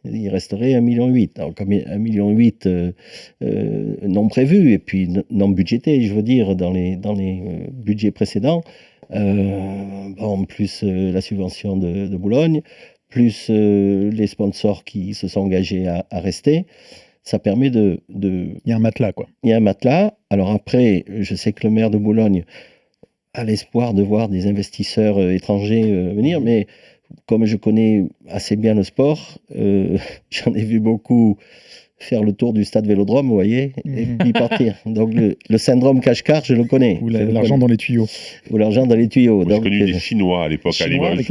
Il resterait 1,8 million. Donc, 1,8 million non prévu et puis non budgété, je veux dire, dans les budgets précédents. Plus la subvention de Boulogne, plus les sponsors qui se sont engagés à rester. Ça permet de... Il y a un matelas, quoi. Il y a un matelas. Alors après, je sais que le maire de Boulogne a l'espoir de voir des investisseurs étrangers venir, mais comme je connais assez bien le sport, j'en ai vu beaucoup faire le tour du stade Vélodrome, vous voyez, et puis partir. Donc le syndrome cache-car, je le connais. Ou l'argent dans les tuyaux. Ou l'argent dans les tuyaux. J'ai connu des Chinois à l'époque à Limoges.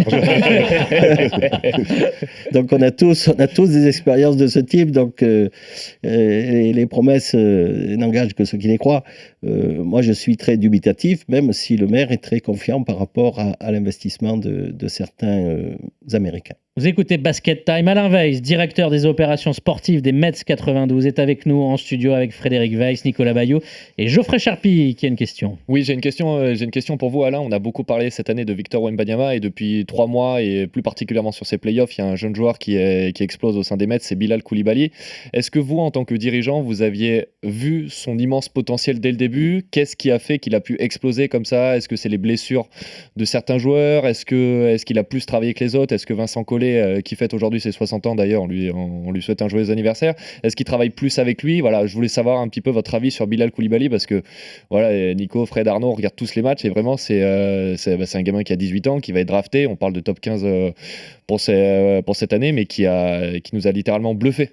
Donc on a tous des expériences de ce type, donc les promesses n'engagent que ceux qui les croient. Moi je suis très dubitatif, même si le maire est très confiant par rapport à l'investissement de certains Américains. Vous écoutez Basket Time. Alain Weiss, directeur des opérations sportives des Mets 92, est avec nous en studio avec Frédéric Weiss, Nicolas Bayot et Geoffrey Charpie qui a une question. Oui, j'ai une question pour vous, Alain. On a beaucoup parlé cette année de Victor Wembanyama et depuis 3 mois et plus particulièrement sur ces playoffs, il y a un jeune joueur qui explose au sein des Mets, c'est Bilal Koulibaly. Est-ce que vous, en tant que dirigeant, vous aviez vu son immense potentiel dès le début? Qu'est-ce qui a fait qu'il a pu exploser comme ça? Est-ce que c'est les blessures de certains joueurs? Est-ce qu'il a plus travaillé que les autres? Est-ce que Vincent Collet, qui fête aujourd'hui ses 60 ans d'ailleurs, on lui souhaite un joyeux anniversaire, est-ce qu'il travaille plus avec lui? Voilà, je voulais savoir un petit peu votre avis sur Bilal Koulibaly parce que voilà, Nico, Fred, Arnaud, on regarde tous les matchs et vraiment c'est un gamin qui a 18 ans, qui va être drafté, on parle de top 15 pour cette année, mais qui nous a littéralement bluffé.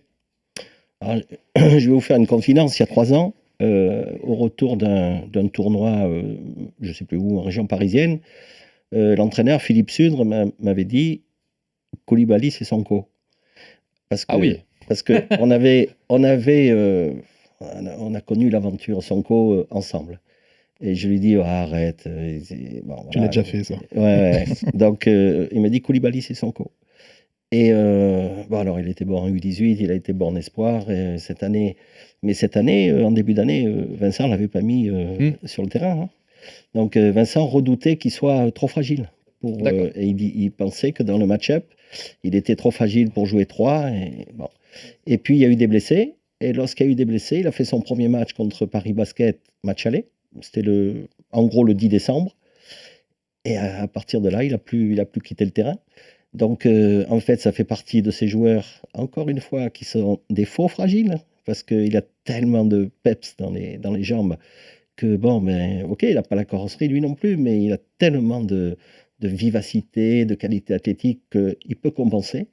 Alors, je vais vous faire une confidence. Il y a 3 ans, au retour d'un tournoi, je ne sais plus où, en région parisienne, l'entraîneur Philippe Sudre m'avait dit Koulibaly, c'est Sonko. Parce que on a connu l'aventure Sonko ensemble. Et je lui dis arrête. Tu l'as déjà fait ça. Ouais. Donc il m'a dit Koulibaly, c'est Sonko. Et alors il était bon en U18, il a été bon en espoir cette année. Mais cette année, en début d'année, Vincent l'avait pas mis sur le terrain. Hein. Donc Vincent redoutait qu'il soit trop fragile. Et il pensait que dans le match-up, il était trop fragile pour jouer 3. Et puis il y a eu des blessés. Et lorsqu'il y a eu des blessés, il a fait son premier match contre Paris Basket, match aller. C'était en gros le 10 décembre. Et à partir de là, il a plus quitté le terrain. Donc, en fait, ça fait partie de ces joueurs, encore une fois, qui sont des faux fragiles, parce qu'il a tellement de peps dans les jambes que, bon, ben, ok, il n'a pas la carrosserie, lui non plus, mais il a tellement de vivacité, de qualité athlétique qu'il peut compenser.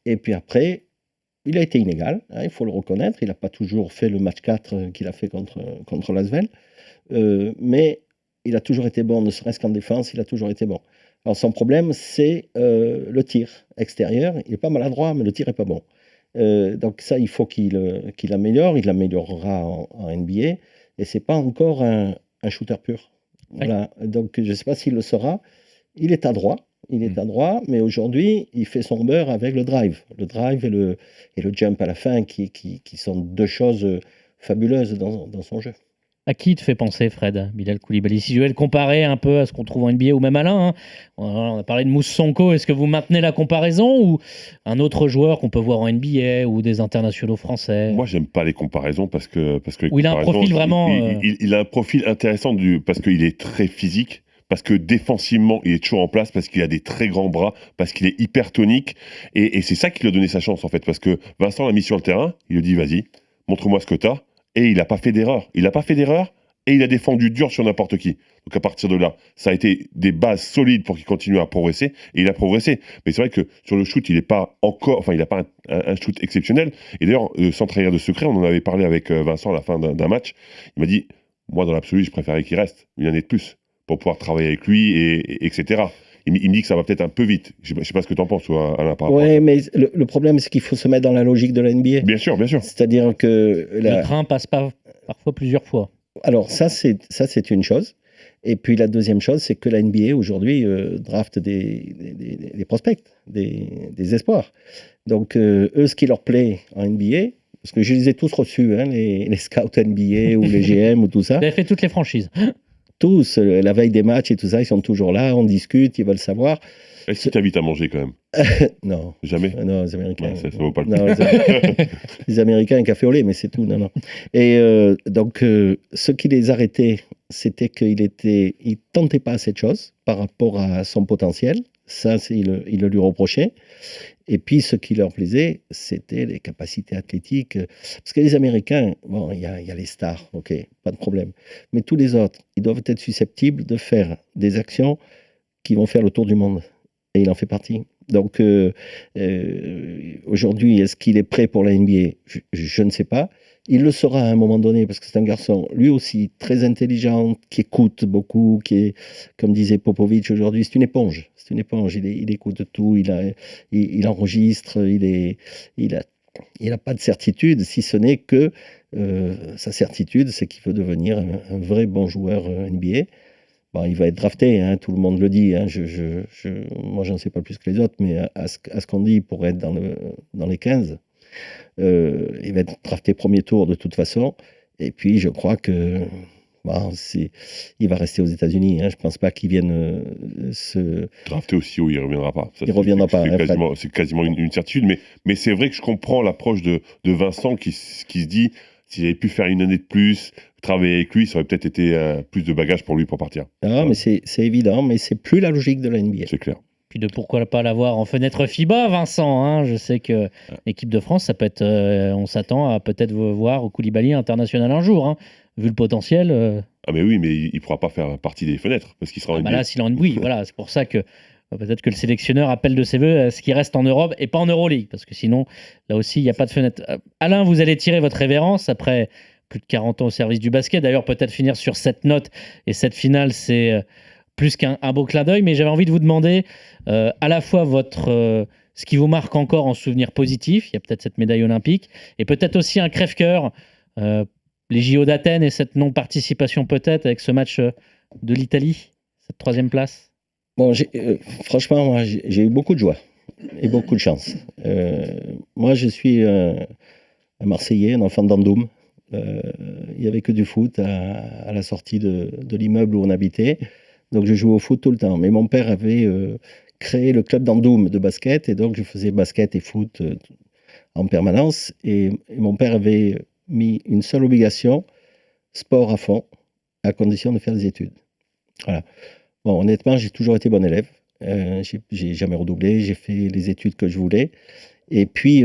Et puis après, il a été inégal, hein, il faut le reconnaître. Il n'a pas toujours fait le match 4 qu'il a fait contre l'Asvel, mais il a toujours été bon, ne serait-ce qu'en défense, il a toujours été bon. Alors son problème, c'est le tir extérieur. Il n'est pas maladroit, mais le tir n'est pas bon. Donc ça, il faut qu'il améliore. Il l'améliorera en NBA. Et ce n'est pas encore un shooter pur. Voilà. Donc je ne sais pas s'il le sera. Il est adroit. Mais aujourd'hui, il fait son beurre avec le drive. Le drive et le jump à la fin, qui sont deux choses fabuleuses dans son jeu. À qui te fait penser, Fred, Bilal Koulibaly? Si je vais le comparer un peu à ce qu'on trouve en NBA ou même Alain, hein. On a parlé de Moussa Sonko, est-ce que vous maintenez la comparaison ou un autre joueur qu'on peut voir en NBA ou des internationaux français? Moi, j'aime pas les comparaisons parce que Où il a un profil vraiment. Il a un profil intéressant parce qu'il est très physique. Parce que défensivement, il est toujours en place, parce qu'il a des très grands bras, parce qu'il est hyper tonique. Et c'est ça qui lui a donné sa chance, en fait. Parce que Vincent l'a mis sur le terrain, il lui dit, vas-y, montre-moi ce que t'as. Et il n'a pas fait d'erreur. Et il a défendu dur sur n'importe qui. Donc à partir de là, ça a été des bases solides pour qu'il continue à progresser. Et il a progressé. Mais c'est vrai que sur le shoot, il n'a pas un shoot exceptionnel. Et d'ailleurs, sans trahir de secret, on en avait parlé avec Vincent à la fin d'un match. Il m'a dit, moi, dans l'absolu, je préférais qu'il reste une année de plus, pour pouvoir travailler avec lui, etc. Il me dit que ça va peut-être un peu vite. Je ne sais pas ce que tu en penses, toi, Alain, par rapport à ça. Oui, mais le problème, c'est qu'il faut se mettre dans la logique de la NBA. Bien sûr. C'est-à-dire que... Le train passe pas parfois plusieurs fois. Alors, ça, c'est une chose. Et puis, la deuxième chose, c'est que la NBA, aujourd'hui, draft des prospects, des espoirs. Donc, eux, ce qui leur plaît en NBA... Parce que je les ai tous reçus, hein, les scouts NBA ou les GM ou tout ça. Vous avez fait toutes les franchises. Tous, la veille des matchs et tout ça, ils sont toujours là, on discute, ils veulent savoir. Est-ce qu'ils t'invitent à manger quand même? Non. Jamais? Non, les Américains. Ouais, ça vaut pas le coup. Les Américains, un café au lait, mais c'est tout. Non. Et donc, ce qui les arrêtait, c'était qu'il ne tentait pas assez de choses par rapport à son potentiel. Ça, il le lui reprochait. Et puis, ce qui leur plaisait, c'était les capacités athlétiques. Parce que les Américains, bon, il y a les stars, ok, pas de problème. Mais tous les autres, ils doivent être susceptibles de faire des actions qui vont faire le tour du monde. Et il en fait partie. Donc, aujourd'hui, est-ce qu'il est prêt pour la NBA? Je ne sais pas. Il le sera à un moment donné, parce que c'est un garçon, lui aussi, très intelligent, qui écoute beaucoup, qui est, comme disait Popovic aujourd'hui, c'est une éponge. C'est une éponge. Il écoute tout, il enregistre, il a pas de certitude, si ce n'est que sa certitude, c'est qu'il veut devenir un vrai bon joueur NBA. Bon, il va être drafté, hein, tout le monde le dit. Hein, moi, j'en sais pas plus que les autres, mais à ce qu'on dit, il pourrait être dans les 15. Il va être drafté premier tour de toute façon. Et puis, je crois que il va rester aux États-Unis. Hein. Je ne pense pas qu'il vienne se... Drafté aussi, il ne reviendra pas. Il ne reviendra pas. C'est quasiment une certitude. Mais c'est vrai que je comprends l'approche de Vincent qui se dit, s'il avait pu faire une année de plus, travailler avec lui, ça aurait peut-être été plus de bagages pour lui pour partir. Ah, mais c'est évident, mais c'est plus la logique de la NBA. C'est clair. Puis de pourquoi pas l'avoir en fenêtre FIBA, Vincent, hein. Je sais que l'équipe de France, ça peut être, on s'attend à peut-être voir Koulibaly international un jour, hein. Vu le potentiel. Ah mais oui, mais il ne pourra pas faire partie des fenêtres parce qu'il sera en NBA. Là, oui, voilà, c'est pour ça que peut-être que le sélectionneur appelle de ses voeux ce qui reste en Europe et pas en Euroleague, parce que sinon, là aussi, il n'y a pas de fenêtre. Alain, vous allez tirer votre révérence après plus de 40 ans au service du basket. D'ailleurs, peut-être finir sur cette note et cette finale, c'est plus qu'un beau clin d'œil, mais j'avais envie de vous demander à la fois ce qui vous marque encore en souvenir positif, il y a peut-être cette médaille olympique, et peut-être aussi un crève-cœur, les JO d'Athènes et cette non-participation peut-être avec ce match de l'Italie, cette 3e place. Bon, franchement, moi, j'ai eu beaucoup de joie et beaucoup de chance. Moi, je suis un Marseillais, un enfant d'Andoum. Il n'y avait que du foot à la sortie de l'immeuble où on habitait. Donc, je jouais au foot tout le temps. Mais mon père avait créé le club d'Andoum de basket. Et donc, je faisais basket et foot en permanence. Et mon père avait mis une seule obligation, sport à fond, à condition de faire des études. Voilà. Bon, honnêtement, j'ai toujours été bon élève. J'ai jamais redoublé, j'ai fait les études que je voulais. Et puis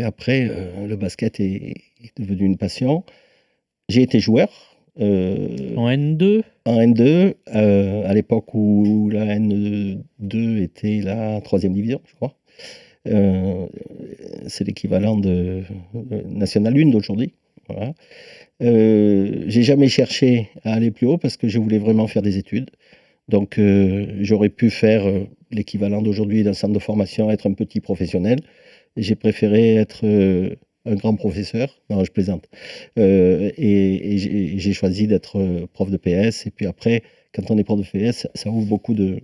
après, le basket est devenu une passion. J'ai été joueur. En N2 En N2, à l'époque où la N2 était la 3e division, je crois. C'est l'équivalent de National 1 d'aujourd'hui. Voilà. J'ai jamais cherché à aller plus haut parce que je voulais vraiment faire des études. Donc j'aurais pu faire l'équivalent d'aujourd'hui d'un centre de formation, être un petit professionnel. J'ai préféré être un grand professeur. Non, je plaisante. Et j'ai choisi d'être prof de PS. Et puis après, quand on est prof de PS, ça ouvre beaucoup de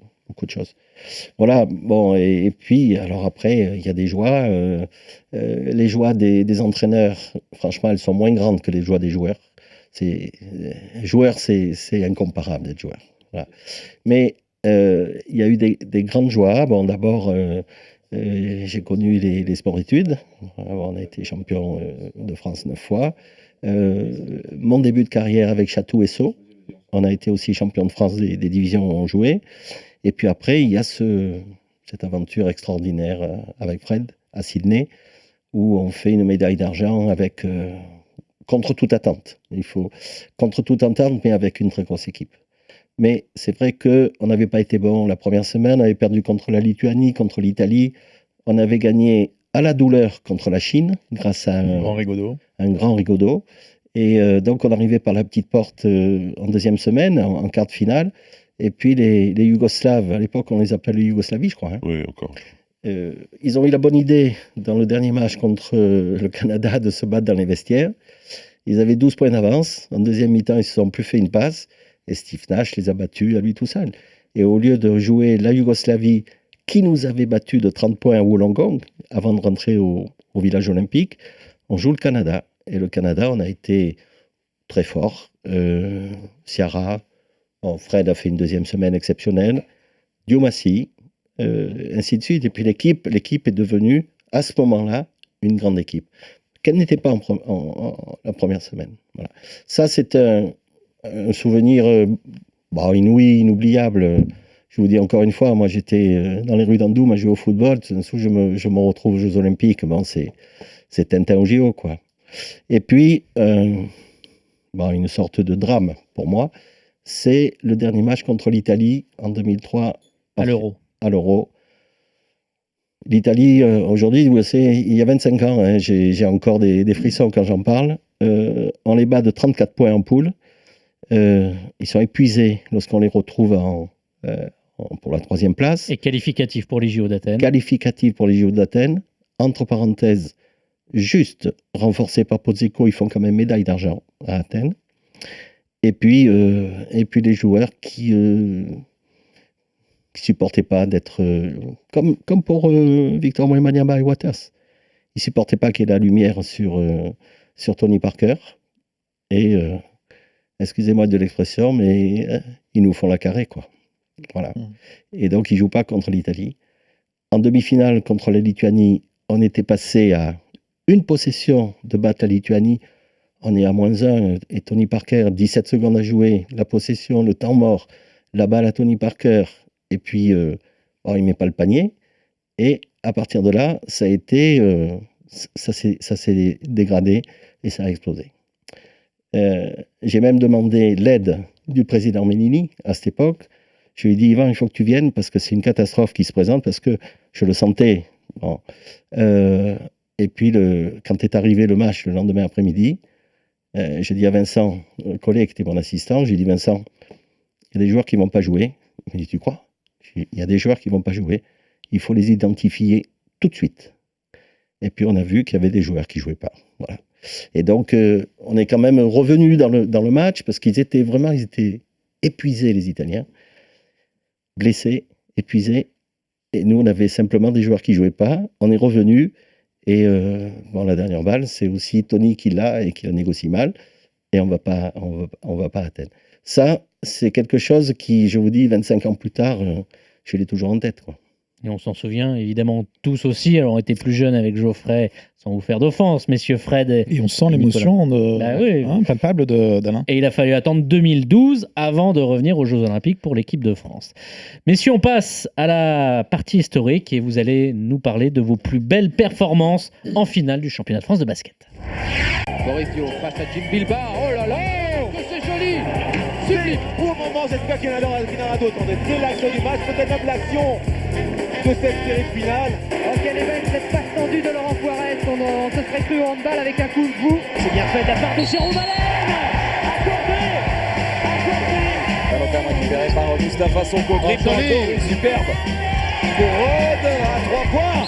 choses. Voilà, bon, et puis, alors après, il y a des joies. Les joies des entraîneurs, franchement, elles sont moins grandes que les joies des joueurs. Joueur, c'est incomparable d'être joueur. Voilà. Mais il y a eu des grandes joies. Bon, d'abord, j'ai connu les sports-études. On a été champion de France 9 fois. Mon début de carrière avec Château et Sceaux. On a été aussi champion de France des divisions où on jouait. Et puis après, il y a cette aventure extraordinaire avec Fred à Sydney, où on fait une médaille d'argent avec contre toute attente. Contre toute attente, mais avec une très grosse équipe. Mais c'est vrai qu'on n'avait pas été bon la première semaine, on avait perdu contre la Lituanie, contre l'Italie. On avait gagné à la douleur contre la Chine, grâce à un grand Rigaudot. Et donc on arrivait par la petite porte en deuxième semaine, en quart de finale. Et puis les Yougoslaves, à l'époque on les appelait les Yougoslavie, je crois. Hein. Oui, encore. Ils ont eu la bonne idée, dans le dernier match contre le Canada, de se battre dans les vestiaires. Ils avaient 12 points d'avance. En deuxième mi-temps, ils ne se sont plus fait une passe. Et Steve Nash les a battus à lui tout seul. Et au lieu de jouer la Yougoslavie, qui nous avait battus de 30 points à Wollongong, avant de rentrer au village olympique, on joue le Canada. Et le Canada, on a été très fort. Ciara, Fred a fait une deuxième semaine exceptionnelle. Diomassi, ainsi de suite. Et puis l'équipe est devenue, à ce moment-là, une grande équipe. Qu'elle n'était pas la première semaine. Voilà. Ça, c'est un souvenir inouï, inoubliable. Je vous dis encore une fois, moi j'étais dans les rues d'Andoum à jouer au football. Tout d'un coup, je me retrouve aux Jeux Olympiques. Bon, c'est Tintin au JO, quoi. Et puis, une sorte de drame pour moi, c'est le dernier match contre l'Italie en 2003. À l'Euro. À l'Euro. L'Italie, aujourd'hui, il y a 25 ans, hein, j'ai encore des frissons quand j'en parle. On les bat de 34 points en poule. Ils sont épuisés lorsqu'on les retrouve pour la 3e place. Et qualificatif pour les JO d'Athènes. Qualificatif pour les JO d'Athènes. Entre parenthèses, juste renforcé par Pozzico, ils font quand même médaille d'argent à Athènes. Et puis les joueurs qui supportaient pas d'être comme pour Victor Wembanyama et Waters. Ils supportaient pas qu'il y ait la lumière sur Tony Parker. Et excusez-moi de l'expression, mais ils nous font la carré, quoi. Voilà. Et donc, ils ne jouent pas contre l'Italie. En demi-finale, contre la Lituanie, on était passé à une possession de battre la Lituanie. On est à -1 et Tony Parker, 17 secondes à jouer, la possession, le temps mort, la balle à Tony Parker, et puis il ne met pas le panier. Et à partir de là, ça a été, ça s'est dégradé et ça a explosé. J'ai même demandé l'aide du président Menini à cette époque. Je lui ai dit, Yvan, il faut que tu viennes parce que c'est une catastrophe qui se présente, parce que je le sentais. Bon. Et puis, quand est arrivé le match le lendemain après-midi, j'ai dit à Vincent, le collègue qui était mon assistant, j'ai dit, Vincent, il y a des joueurs qui ne vont pas jouer. Il m'a dit, tu crois? Il y a des joueurs qui ne vont pas jouer. Il faut les identifier tout de suite. Et puis, on a vu qu'il y avait des joueurs qui ne jouaient pas. Voilà. Et donc, on est quand même revenu dans le match parce qu'ils étaient épuisés, les Italiens. Blessés, épuisés. Et nous, on avait simplement des joueurs qui ne jouaient pas. On est revenu. Et la dernière balle, c'est aussi Tony qui l'a et qui la négocie mal. Et on va pas à Athènes. Ça, c'est quelque chose qui, je vous dis, 25 ans plus tard, je l'ai toujours en tête, quoi. Et on s'en souvient évidemment tous aussi. Alors on était plus jeunes avec Geoffrey, sans vous faire d'offense, messieurs Fred Et on sent l'émotion palpable d'Alain. Et il a fallu attendre 2012 avant de revenir aux Jeux Olympiques pour l'équipe de France. Messieurs, on passe à la partie historique et vous allez nous parler de vos plus belles performances en finale du championnat de France de basket. Boris Dio face à Jim Bilbao. Oh là là, que c'est joli. Sublime. Pour le moment, j'espère qu'il y en aura d'autres. C'est l'action du match, peut-être même l'action de cette série finale. Quel événement, cette passe tendue de Laurent Poirette. On se serait cru au handball avec un coup de bout. C'est bien fait de la part de Jérôme Allen. Accordé. Ballon récupéré par Mustapha Sonko. Superbe. Pour Rod à 3 points.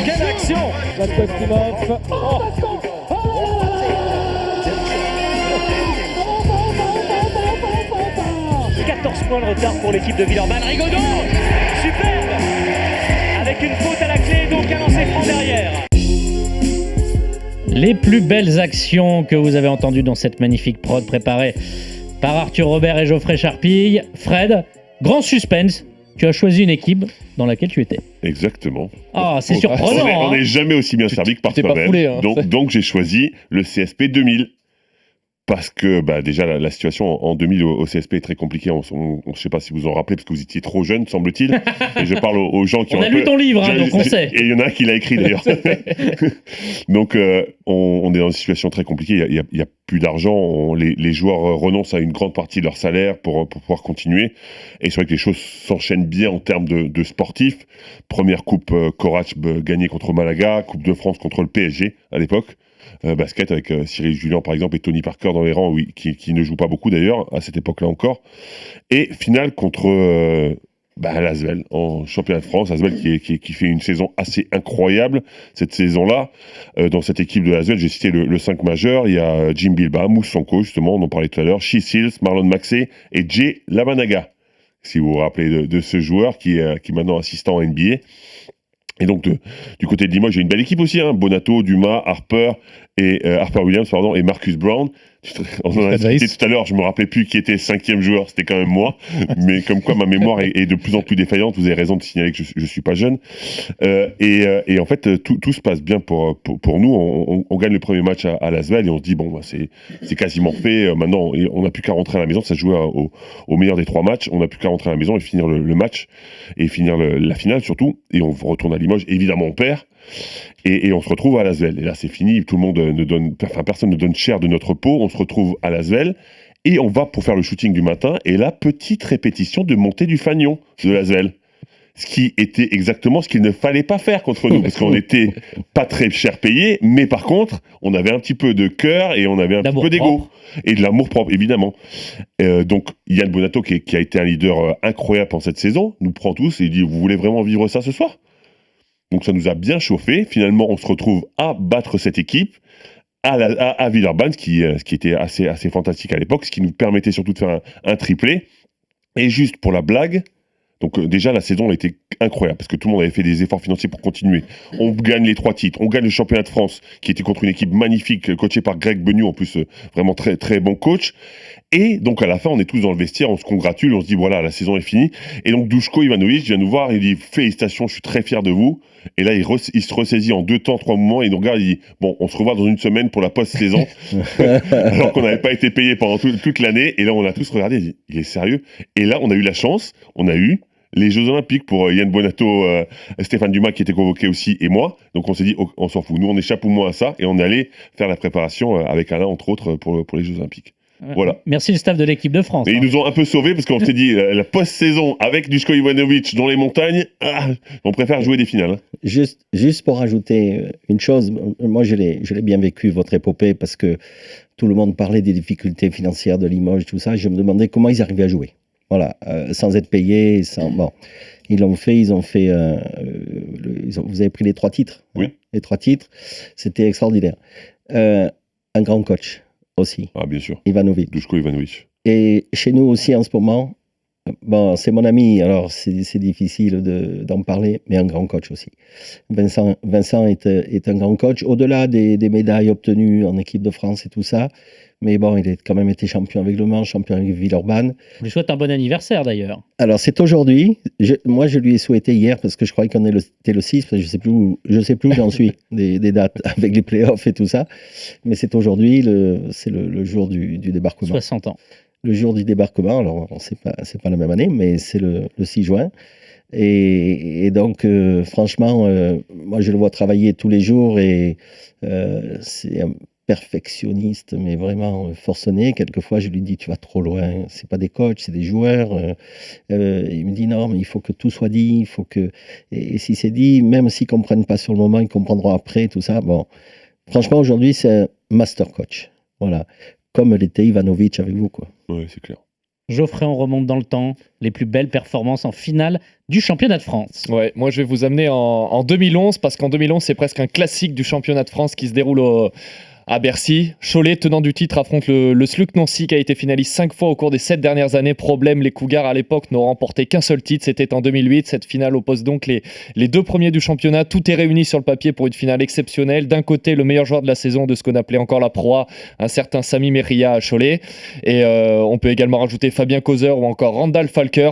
Quelle action. Jasper Stimov. 14 points de retard pour l'équipe de Villeurbanne. Rigaudot, superbe, avec une faute à la clé, donc un lancer franc derrière. Les plus belles actions que vous avez entendues dans cette magnifique prod préparée par Arthur Robert et Geoffrey Charpille. Fred, grand suspense, tu as choisi une équipe dans laquelle tu étais. Exactement. Ah, c'est surprenant. On n'est jamais aussi bien servi que par soi-même. Hein. Donc j'ai choisi le CSP 2000. Parce que déjà la situation en 2000 au CSP est très compliquée. Je ne sais pas si vous en rappelez parce que vous étiez trop jeune, semble-t-il. Et je parle aux gens qui on a lu ton livre, donc on sait. Et il y en a un qui l'a écrit d'ailleurs. Donc on est dans une situation très compliquée. Il y a plus d'argent. Les joueurs renoncent à une grande partie de leur salaire pour pouvoir continuer. Et c'est vrai que les choses s'enchaînent bien en termes de sportifs. Première coupe Corach gagnée contre Malaga, Coupe de France contre le PSG à l'époque. Basket avec Cyril Julien par exemple et Tony Parker dans les rangs, oui, qui ne joue pas beaucoup d'ailleurs à cette époque-là encore. Et finale contre l'Asvel en championnat de France. Asvel qui fait une saison assez incroyable cette saison-là. Dans cette équipe de l'Asvel, j'ai cité le 5 majeur. Il y a Jim Bilbao, Mousse Sonko justement, on en parlait tout à l'heure, Shea Seals, Marlon Maxey et Jay Lamanaga. Si vous vous rappelez de ce joueur qui est maintenant assistant en NBA. Et donc du côté de Limoges, j'ai une belle équipe aussi, hein. Bonato, Dumas, Harper Williams et Marcus Brown. On en a discuté tout à l'heure, je me rappelais plus qui était le 5e joueur, c'était quand même moi. Mais comme quoi ma mémoire est de plus en plus défaillante, vous avez raison de signaler que je suis pas jeune. Et en fait, tout se passe bien pour nous. On gagne le premier match à Lasvel et on se dit c'est quasiment fait. Maintenant, on n'a plus qu'à rentrer à la maison. Ça se joue au meilleur des 3 matchs. On n'a plus qu'à rentrer à la maison et finir le match et finir la finale surtout. Et on retourne à Limoges. Évidemment, on perd. Et on se retrouve à Lasvel. Et là, c'est fini. Tout le monde personne ne donne cher de notre peau. On se retrouve à Lasvel et on va pour faire le shooting du matin. Et là, petite répétition de montée du fanion de Lasvel. Ce qui était exactement ce qu'il ne fallait pas faire contre nous, parce qu'on n'était pas très cher payé, mais par contre, on avait un petit peu de cœur et on avait un petit peu d'ego. Et de l'amour propre, évidemment. Donc, Yann Bonato, qui a été un leader incroyable pendant cette saison, nous prend tous et il dit, vous voulez vraiment vivre ça ce soir ? Donc ça nous a bien chauffé. Finalement, on se retrouve à battre cette équipe à Villeurbanne, ce qui était assez fantastique à l'époque, ce qui nous permettait surtout de faire un triplé. Et juste pour la blague, donc déjà la saison a été incroyable parce que tout le monde avait fait des efforts financiers pour continuer. On gagne les 3 titres, on gagne le championnat de France qui était contre une équipe magnifique coachée par Greg Benu, en plus vraiment très très bon coach. Et donc à la fin on est tous dans le vestiaire, on se congratule, on se dit voilà la saison est finie. Et donc Duško Ivanović vient nous voir, il dit félicitations, je suis très fier de vous. Et là il se ressaisit en 2 temps, 3 moments et il nous regarde, il dit bon on se revoit dans une semaine pour la post-saison. Alors qu'on n'avait pas été payé pendant toute l'année. Et là on a tous regardé, il est sérieux. Et là on a eu la chance, on a eu les Jeux Olympiques pour Yann Bonato, Stéphane Dumas qui était convoqué aussi et moi. Donc on s'est dit on s'en fout, nous on échappe au moins à ça et on allait faire la préparation avec Alain entre autres pour les Jeux Olympiques. Voilà. Merci le staff de l'équipe de France. Et ils nous ont un peu sauvés parce qu'on s'est dit la post-saison avec Duško Ivanović dans les montagnes, on préfère jouer des finales. Juste pour rajouter une chose, moi je l'ai bien vécu votre épopée parce que tout le monde parlait des difficultés financières de Limoges, tout ça. Je me demandais comment ils arrivaient à jouer. Voilà, sans être payés, bon. Ils ont fait, vous avez pris les 3 titres. Oui. Hein, les 3 titres, c'était extraordinaire. Un grand coach aussi. Ah, bien sûr. Ivanović. Duško Ivanović. Et chez nous aussi en ce moment, Bon, c'est mon ami, alors c'est difficile d'en parler, mais un grand coach aussi. Vincent est un grand coach, au-delà des médailles obtenues en équipe de France et tout ça. Mais bon, il a quand même été champion avec Le Mans, champion avec Villeurbanne. On lui souhaite un bon anniversaire d'ailleurs. Alors, c'est aujourd'hui. Moi, je lui ai souhaité hier parce que je croyais qu'on était le 6, parce que je sais plus où j'en suis des dates avec les playoffs et tout ça. Mais c'est aujourd'hui, c'est le jour du débarquement. 60 ans. Le jour du débarquement. Alors, c'est pas la même année, mais c'est le 6 juin. Et donc, franchement, moi, je le vois travailler tous les jours et c'est un perfectionniste, mais vraiment forcené. Quelquefois, je lui dis, tu vas trop loin. C'est pas des coachs, c'est des joueurs. Il me dit, non, mais il faut que tout soit dit. Il faut que... Et si c'est dit, même s'ils comprennent pas sur le moment, ils comprendront après, tout ça. Bon, franchement, aujourd'hui, c'est un master coach. Voilà. Comme l'était Ivanovic avec vous, quoi. Ouais, c'est clair. Geoffrey, on remonte dans le temps. Les plus belles performances en finale du championnat de France. Ouais, moi je vais vous amener en 2011 parce qu'en 2011 c'est presque un classique du championnat de France qui se déroule à Bercy. Cholet, tenant du titre, affronte le SLUC Nancy qui a été finaliste 5 fois au cours des 7 dernières années. Problème, les Cougars à l'époque n'ont remporté qu'un seul titre, c'était en 2008. Cette finale oppose donc les deux premiers du championnat. Tout est réuni sur le papier pour une finale exceptionnelle. D'un côté, le meilleur joueur de la saison de ce qu'on appelait encore la proie, un certain Sami Meria à Cholet. Et on peut également rajouter Fabien Causer ou encore Randall Falker.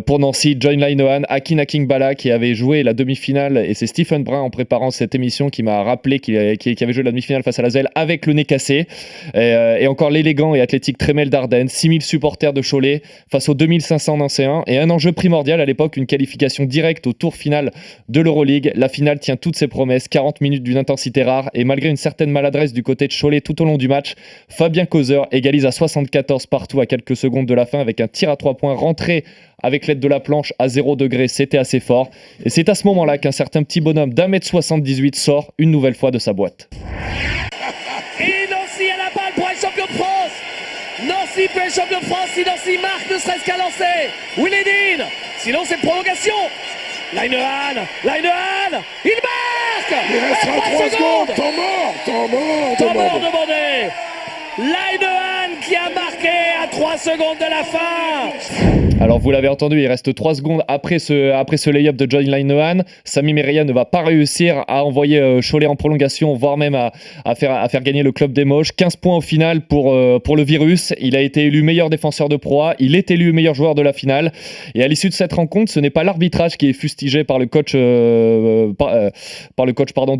Pour Nancy, John Linehan, Akin Akingbala qui avait joué la demi-finale, et c'est Stephen Brun en préparant cette émission qui m'a rappelé qu'il avait joué la demi-finale face à la Zelle avec le nez cassé. Et encore l'élégant et athlétique Trémel d'Ardennes, 6000 supporters de Cholet face aux 2500 Nancéens, et un enjeu primordial à l'époque, une qualification directe au tour final de l'Euroleague. La finale tient toutes ses promesses, 40 minutes d'une intensité rare, et malgré une certaine maladresse du côté de Cholet tout au long du match, Fabien Causer égalise à 74 partout à quelques secondes de la fin avec un tir à 3 points rentré avec l'aide de la planche à 0 degré. C'était assez fort. Et c'est à ce moment-là qu'un certain petit bonhomme d'1m78 sort une nouvelle fois de sa boîte. Et Nancy à la balle pour être champion de France. Nancy peut être champion de France si Nancy marque ne serait-ce qu'à lancer. Willedin, sinon c'est prolongation. Linehan, il marque. Il restera 3 secondes. Temps mort demandé. Linehan qui a marqué à 3 secondes de la fin. Alors vous l'avez entendu, il reste 3 secondes après ce lay-up de John Linehan. Sami Meria ne va pas réussir à envoyer Cholet en prolongation, voire même à faire gagner le club des Moches. 15 points au final pour le Virus. Il a été élu meilleur défenseur de proie. Il est élu meilleur joueur de la finale. Et à l'issue de cette rencontre, ce n'est pas l'arbitrage qui est fustigé par le coach de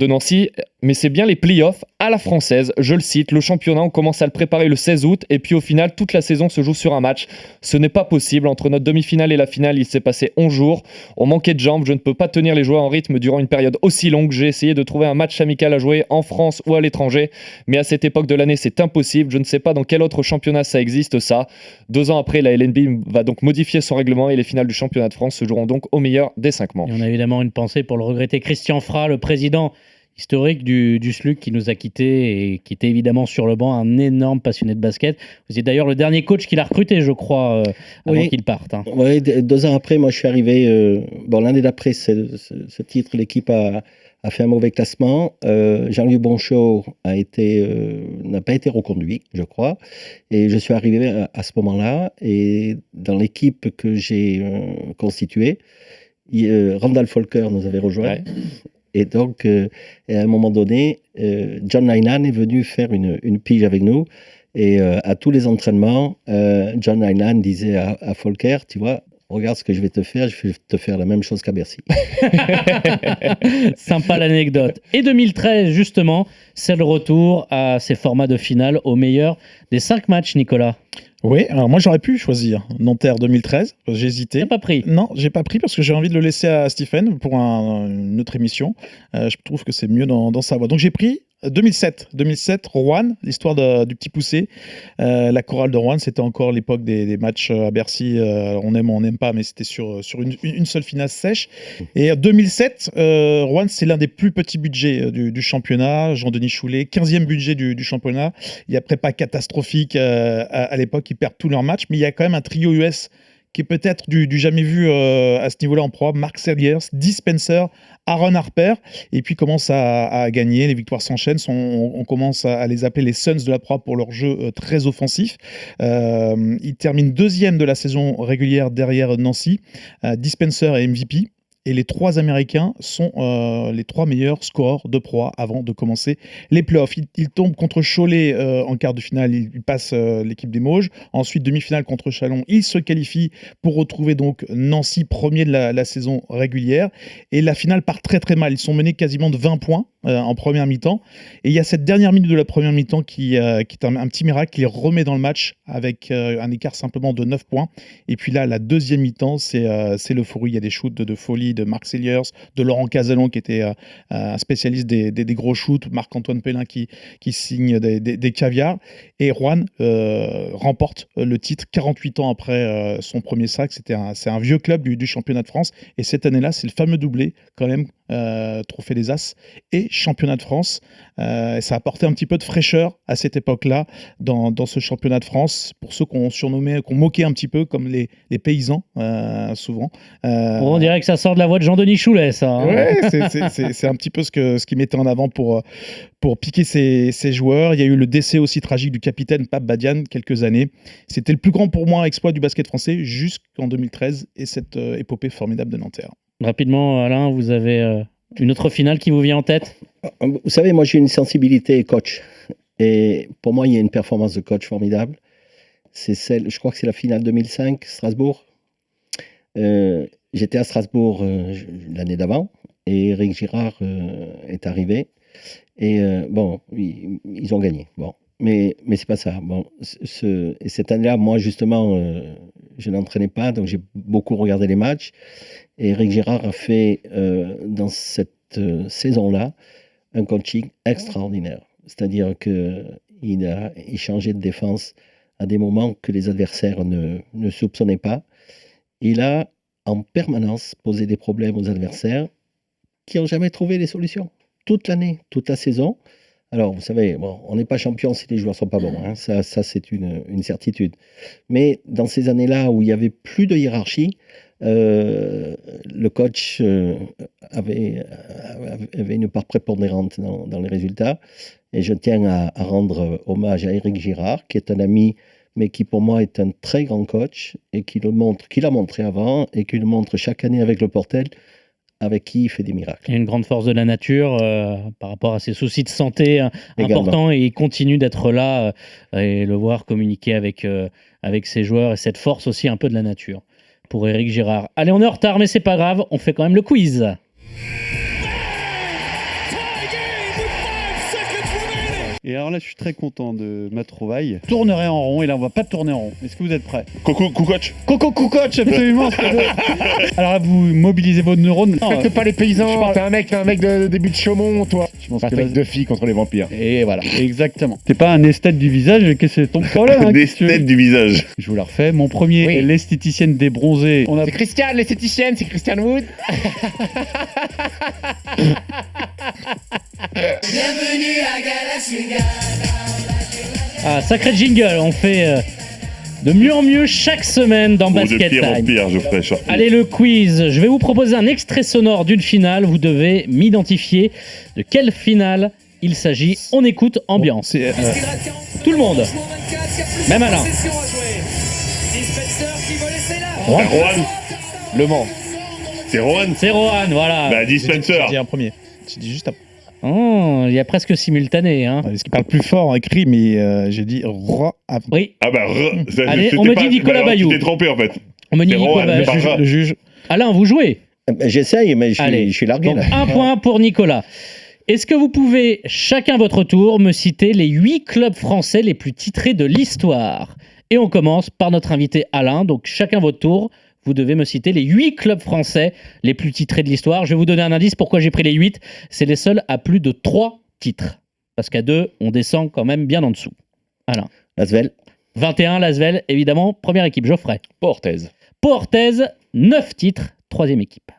Nancy, mais c'est bien les playoffs à la française. Je le cite, le championnat, on commence à le préparer le 16 août et puis au final, toute la saison se joue sur un match. Ce n'est pas possible. Entre notre demi-finale et la finale, il s'est passé 11 jours. On manquait de jambes. Je ne peux pas tenir les joueurs en rythme durant une période aussi longue. J'ai essayé de trouver un match amical à jouer en France ou à l'étranger, mais à cette époque de l'année, c'est impossible. Je ne sais pas dans quel autre championnat ça existe, ça. 2 ans après, la LNB va donc modifier son règlement et les finales du championnat de France se joueront donc au meilleur des 5 manches. Et on a évidemment une pensée pour le regretté Christian Fra, le président historique du SLUC qui nous a quittés et qui était évidemment sur le banc, un énorme passionné de basket. Vous êtes d'ailleurs le dernier coach qu'il a recruté, je crois, avant qu'il parte. Hein. Oui, 2 ans après, moi je suis arrivé. L'année d'après ce titre, l'équipe a fait un mauvais classement. Jean-Louis Bonchot n'a pas été reconduit, je crois. Et je suis arrivé à ce moment-là. Et dans l'équipe que j'ai constituée, Randall Falker nous avait rejoint. Ouais. Et donc, à un moment donné, John Linehan est venu faire une pige avec nous. Et à tous les entraînements, John Linehan disait à Falker, tu vois, regarde ce que je vais te faire la même chose qu'à Bercy. Sympa l'anecdote. Et 2013, justement, c'est le retour à ces formats de finale au meilleur des 5 matchs, Nicolas. Oui, alors moi j'aurais pu choisir Nanterre 2013, j'ai hésité. T'as pas pris? Non, j'ai pas pris parce que j'ai envie de le laisser à Stephen pour une autre émission. Je trouve que c'est mieux dans sa voix. Donc j'ai pris 2007, Rouen, l'histoire du petit poussé. La chorale de Rouen, c'était encore l'époque des matchs à Bercy. On aime ou on n'aime pas, mais c'était sur une seule finale sèche. Et 2007, Rouen, c'est l'un des plus petits budgets du championnat. Jean-Denis Choulet, 15e budget du championnat. Il y a prépa catastrophique à l'époque, ils perdent tous leurs matchs, mais il y a quand même un trio US qui est peut-être du jamais vu à ce niveau-là en Pro A, Mark Selliers, Dee Spencer, Aaron Harper, et puis commence à gagner, les victoires s'enchaînent, on commence à les appeler les Suns de la Pro A pour leur jeu très offensif. Ils terminent 2e de la saison régulière derrière Nancy, Dee Spencer est MVP. Et les 3 Américains sont les 3 meilleurs scoreurs de Pro A avant de commencer les playoffs. Ils tombent contre Cholet en quart de finale, ils passent l'équipe des Mauges. Ensuite, demi-finale contre Chalon, ils se qualifient pour retrouver donc Nancy, premier de la saison régulière. Et la finale part très très mal. Ils sont menés quasiment de 20 points en première mi-temps. Et il y a cette dernière minute de la première mi-temps qui est un petit miracle, qui les remet dans le match avec un écart simplement de 9 points. Et puis là, la deuxième mi-temps, c'est l'euphorie. Il y a des shoots de folie de Mark Selliers, de Laurent Casalon qui était un spécialiste des gros shoots, Marc-Antoine Pellin qui signe des caviars, et Rouen remporte le titre 48 ans après son premier sac. C'est un vieux club du championnat de France, et cette année-là c'est le fameux doublé quand même, trophée des As et championnat de France. Ça a apporté un petit peu de fraîcheur à cette époque-là dans ce championnat de France, pour ceux qu'on moquait un petit peu comme les paysans souvent. On dirait que ça sort de la voix de Jean-Denis Choulet, ça. Hein. Ouais, c'est un petit peu ce qu'il mettait en avant pour piquer ses joueurs. Il y a eu le décès aussi tragique du capitaine Pape Badian quelques années. C'était le plus grand pour moi exploit du basket français jusqu'en 2013 et cette épopée formidable de Nanterre. Rapidement, Alain, vous avez une autre finale qui vous vient en tête? Vous savez, moi j'ai une sensibilité coach. Et pour moi, il y a une performance de coach formidable. Je crois que c'est la finale 2005, Strasbourg. J'étais à Strasbourg l'année d'avant et Éric Girard est arrivé. Et bon, ils ont gagné. Bon. Mais c'est pas ça. Bon, et cette année-là, moi justement, je n'entraînais pas, donc j'ai beaucoup regardé les matchs. Et Éric Girard a fait dans cette saison-là un coaching extraordinaire. C'est-à-dire qu'il changeait de défense à des moments que les adversaires ne soupçonnaient pas. Il a en permanence posé des problèmes aux adversaires qui n'ont jamais trouvé les solutions. Toute l'année, toute la saison. Alors, vous savez, bon, on n'est pas champion si les joueurs ne sont pas bons. Hein. Ça c'est une certitude. Mais dans ces années-là où il n'y avait plus de hiérarchie, le coach avait une part prépondérante dans les résultats. Et je tiens à rendre hommage à Éric Girard, qui est un ami, mais qui pour moi est un très grand coach, et qu'il a montré avant, et qu'il le montre chaque année avec le Portel, avec qui il fait des miracles. Il y a une grande force de la nature par rapport à ses soucis de santé importants, et il continue d'être là et le voir communiquer avec ses joueurs, et cette force aussi un peu de la nature pour Éric Girard. Allez, on est en retard, mais c'est pas grave, on fait quand même le quiz. Et alors là, je suis très content de ma trouvaille. Je tournerai en rond, et là, on va pas tourner en rond. Est-ce que vous êtes prêts? Coco Coucoach. Coco Coucoach, absolument. Alors là, vous mobilisez vos neurones. Respecte pas les paysans, t'es un mec de début de Chaumont, toi. Je pense que que là, deux filles contre les vampires. Et voilà, exactement. T'es pas un esthète du visage, qu'est-ce que c'est ton problème? Un esthète du visage. Je vous la refais. Mon premier est l'esthéticienne des bronzés. C'est Christiane, l'esthéticienne, c'est Christiane Wood. Bienvenue à Galaxy. Ah, sacré jingle, on fait de mieux en mieux chaque semaine dans Basket De pire en Time. pire, Geoffrey. Allez, le quiz. Je vais vous proposer un extrait sonore d'une finale. Vous devez m'identifier de quelle finale il s'agit. On écoute, ambiance. Tout le monde. Même Alain. Rouen. Le Mans. C'est Rouen. C'est Rohan, voilà. Bah, Dee Spencer. J'ai dit un premier. J'ai dit juste après. Oh, il y a presque simultané. Hein. Parce qu'il parle plus fort en écrit, mais j'ai dit Roi avant. Oui. Ah bah, Allez, on me dit Nicolas Bayou. Tu t'es trompé en fait. On me dit Nicolas Bayou. Le juge. Alain, vous jouez? J'essaye, mais je suis largué. Donc, là. un point pour Nicolas. Est-ce que vous pouvez, chacun votre tour, me citer les 8 clubs français les plus titrés de l'histoire? Et on commence par notre invité Alain. Donc, chacun votre tour. Vous devez me citer les 8 clubs français les plus titrés de l'histoire. Je vais vous donner un indice pourquoi j'ai pris les 8. C'est les seuls à plus de 3 titres. Parce qu'à 2, on descend quand même bien en dessous. Alain. L'Asvel. 21, l'Asvel, évidemment. Première équipe, Geoffrey. Pau-Orthez. Pau-Orthez, 9 titres. Troisième équipe.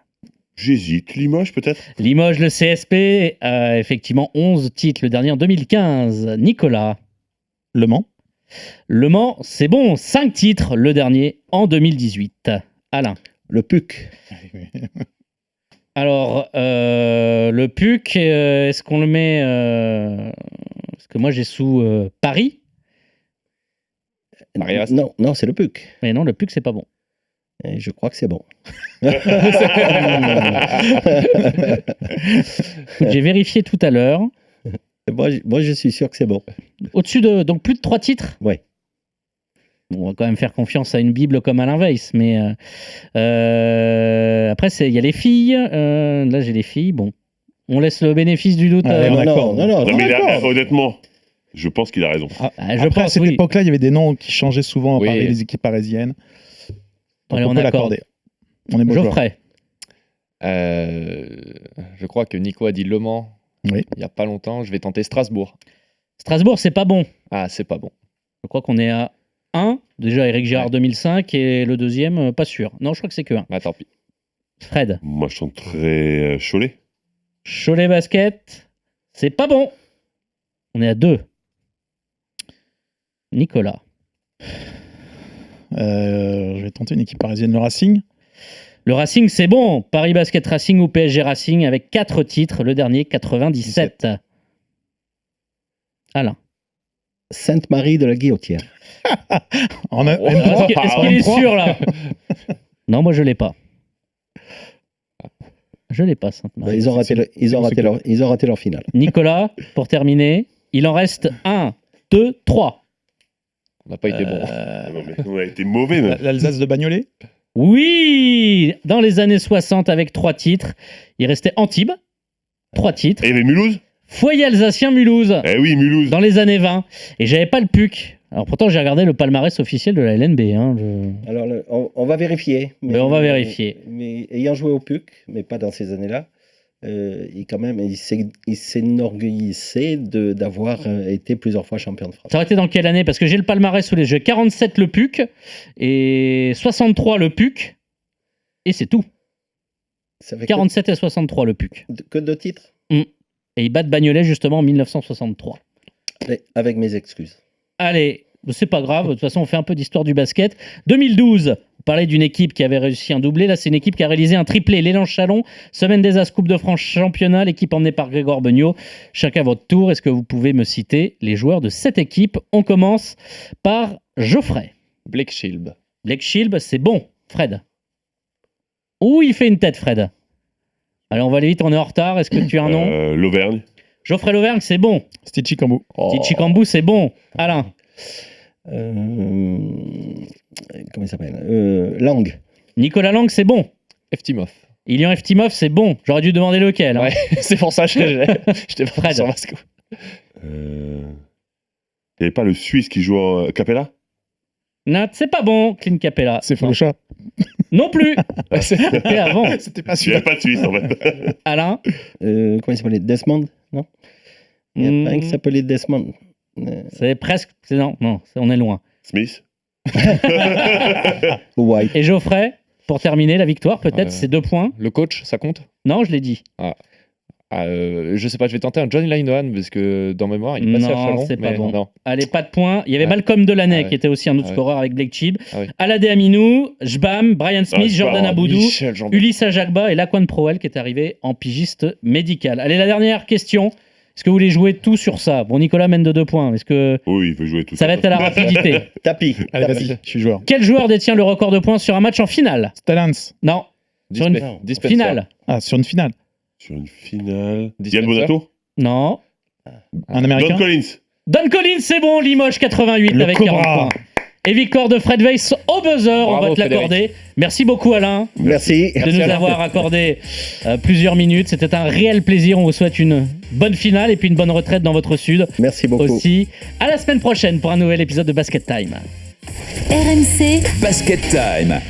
J'hésite. Limoges peut-être? Limoges, le CSP. Effectivement, 11 titres. Le dernier en 2015. Nicolas. Le Mans. Le Mans, c'est bon, 5 titres, le dernier en 2018. Alain. Le PUC. Alors, le PUC, est-ce qu'on le met... Parce que moi, j'ai sous Paris. Non, c'est le PUC. Mais non, le PUC, c'est pas bon. Et je crois que c'est bon. J'ai vérifié tout à l'heure. Moi, je suis sûr que c'est bon. Au-dessus de... Donc, plus de 3 titres ? Oui. Bon, on va quand même faire confiance à une Bible comme Alain Weiss. Mais après, il y a les filles. Là, j'ai les filles. Bon, on laisse le bénéfice du doute. Non, mais honnêtement, je pense qu'il a raison. je Après, pense, à cette oui. époque-là, il y avait des noms qui changeaient souvent parmi les équipes parisiennes. Donc, Allez, on on peut accorde. l'accorder. On est bon joueur. Geoffrey. Je crois que Nico a dit Le Mans il n'y a pas longtemps. Je vais tenter Strasbourg. Strasbourg, c'est pas bon. Ah, c'est pas bon. Je crois qu'on est à 1. Déjà, Eric Girard 2005. Et le deuxième, pas sûr. Non, je crois que c'est que 1. Bah, tant pis. Fred. Moi, je tenterais Cholet. Cholet Basket. C'est pas bon. On est à 2. Nicolas. Je vais tenter une équipe parisienne, le Racing. Le Racing, c'est bon. Paris Basket Racing ou PSG Racing avec 4 titres. Le dernier, 97. Alain. Sainte-Marie de la Guillotière. Est-ce qu'il est sûr, là? Non, moi, je l'ai pas. Je l'ai pas, Sainte-Marie. Ils ont raté leur finale. Nicolas, pour terminer, il en reste 1, 2, 3. On n'a pas été bon. On a été mauvais, même. L'Alsace de Bagnolet. Oui, dans les années 60 avec 3 titres. Il restait Antibes, 3 titres. Et il y avait Mulhouse. Foyer alsacien Mulhouse. Eh oui, Mulhouse. Dans les années 20. Et j'avais pas le PUC. Alors pourtant, j'ai regardé le palmarès officiel de la LNB. Alors, on va vérifier. Mais on va vérifier. Mais ayant joué au PUC, mais pas dans ces années-là, il s'enorgueillissait d'avoir été plusieurs fois champion de France. Ça aurait été dans quelle année? Parce que j'ai le palmarès sous les yeux. 47 le PUC et 63 le PUC. Et c'est tout. 47 et 63 le PUC. Que 2 titres. Et ils battent Bagnolet justement en 1963. Avec mes excuses. Allez, c'est pas grave. De toute façon, on fait un peu d'histoire du basket. 2012. On parlait d'une équipe qui avait réussi un doublé. Là, c'est une équipe qui a réalisé un triplé. L'Élan Chalon, Semaine des As, Coupe de France, Championnat. L'équipe emmenée par Grégoire Beugnot. Chacun votre tour. Est-ce que vous pouvez me citer les joueurs de cette équipe? On commence par Geoffrey. Blake Shilb. Blake Shilb, c'est bon. Fred. Ouh, il fait une tête, Fred. Allez, on va aller vite, on est en retard. Est-ce que tu as un nom? L'Auvergne. Geoffrey L'Auvergne, c'est bon. Stitchy Cambou. Stitchy Cambou, c'est bon. Alain. Comment il s'appelle Lang. Nicolas Lang, c'est bon. Eftimov. Ilian Eftimov, c'est bon. J'aurais dû demander lequel. Ouais, c'est pour ça que j'étais pas Fred. sur Vasco. Il n'y avait pas le Suisse qui joue en Capella? Non, c'est pas bon. Clint Capella. C'est Folocha. Non plus. C'était avant. C'était pas Il n'y celui-là. a pas de Suisse, en fait. Alain. Comment il s'appelait Desmond. Non. Il y a pas un qui s'appelait Desmond. C'est presque. Non, on est loin. Smith. White. Et Geoffrey, pour terminer, la victoire, peut-être, c'est 2 points. Le coach, ça compte? Non, je l'ai dit. Je sais pas, je vais tenter un Johnny Linehan parce que dans mémoire, il passait à Chalon. Non, c'est pas bon. Non. Allez, pas de points. Il y avait Malcolm Delaney qui était aussi un autre scoreur avec Blake Shilb. Aladé Aminou, Jbam, Brian Smith, Jordan Aboudou, Ulysse Ajagba et Laquan Proel qui est arrivé en pigiste médical. Allez, la dernière question. Est-ce que vous voulez jouer tout sur ça? Bon, Nicolas mène de 2 points. Est-ce que Oui, il veut jouer tout ça va être à la rapidité? Tapis. Allez, vas-y, je suis joueur. Quel joueur détient le record de points sur un match en finale? Stalans. Non. Sur une finale. Ah, sur une finale. Sur une finale. Yann Bonato? Non. Un Américain. Don Collins. Don Collins, c'est bon. Limoges 88 Le avec Cobra. 40 points. Et victoire de Fred Weiss au buzzer, on va te l'accorder. Merci beaucoup Alain. Merci. De nous avoir accordé plusieurs minutes. C'était un réel plaisir. On vous souhaite une bonne finale et puis une bonne retraite dans votre sud. Merci beaucoup. Aussi. À la semaine prochaine pour un nouvel épisode de Basket Time. RMC Basket Time.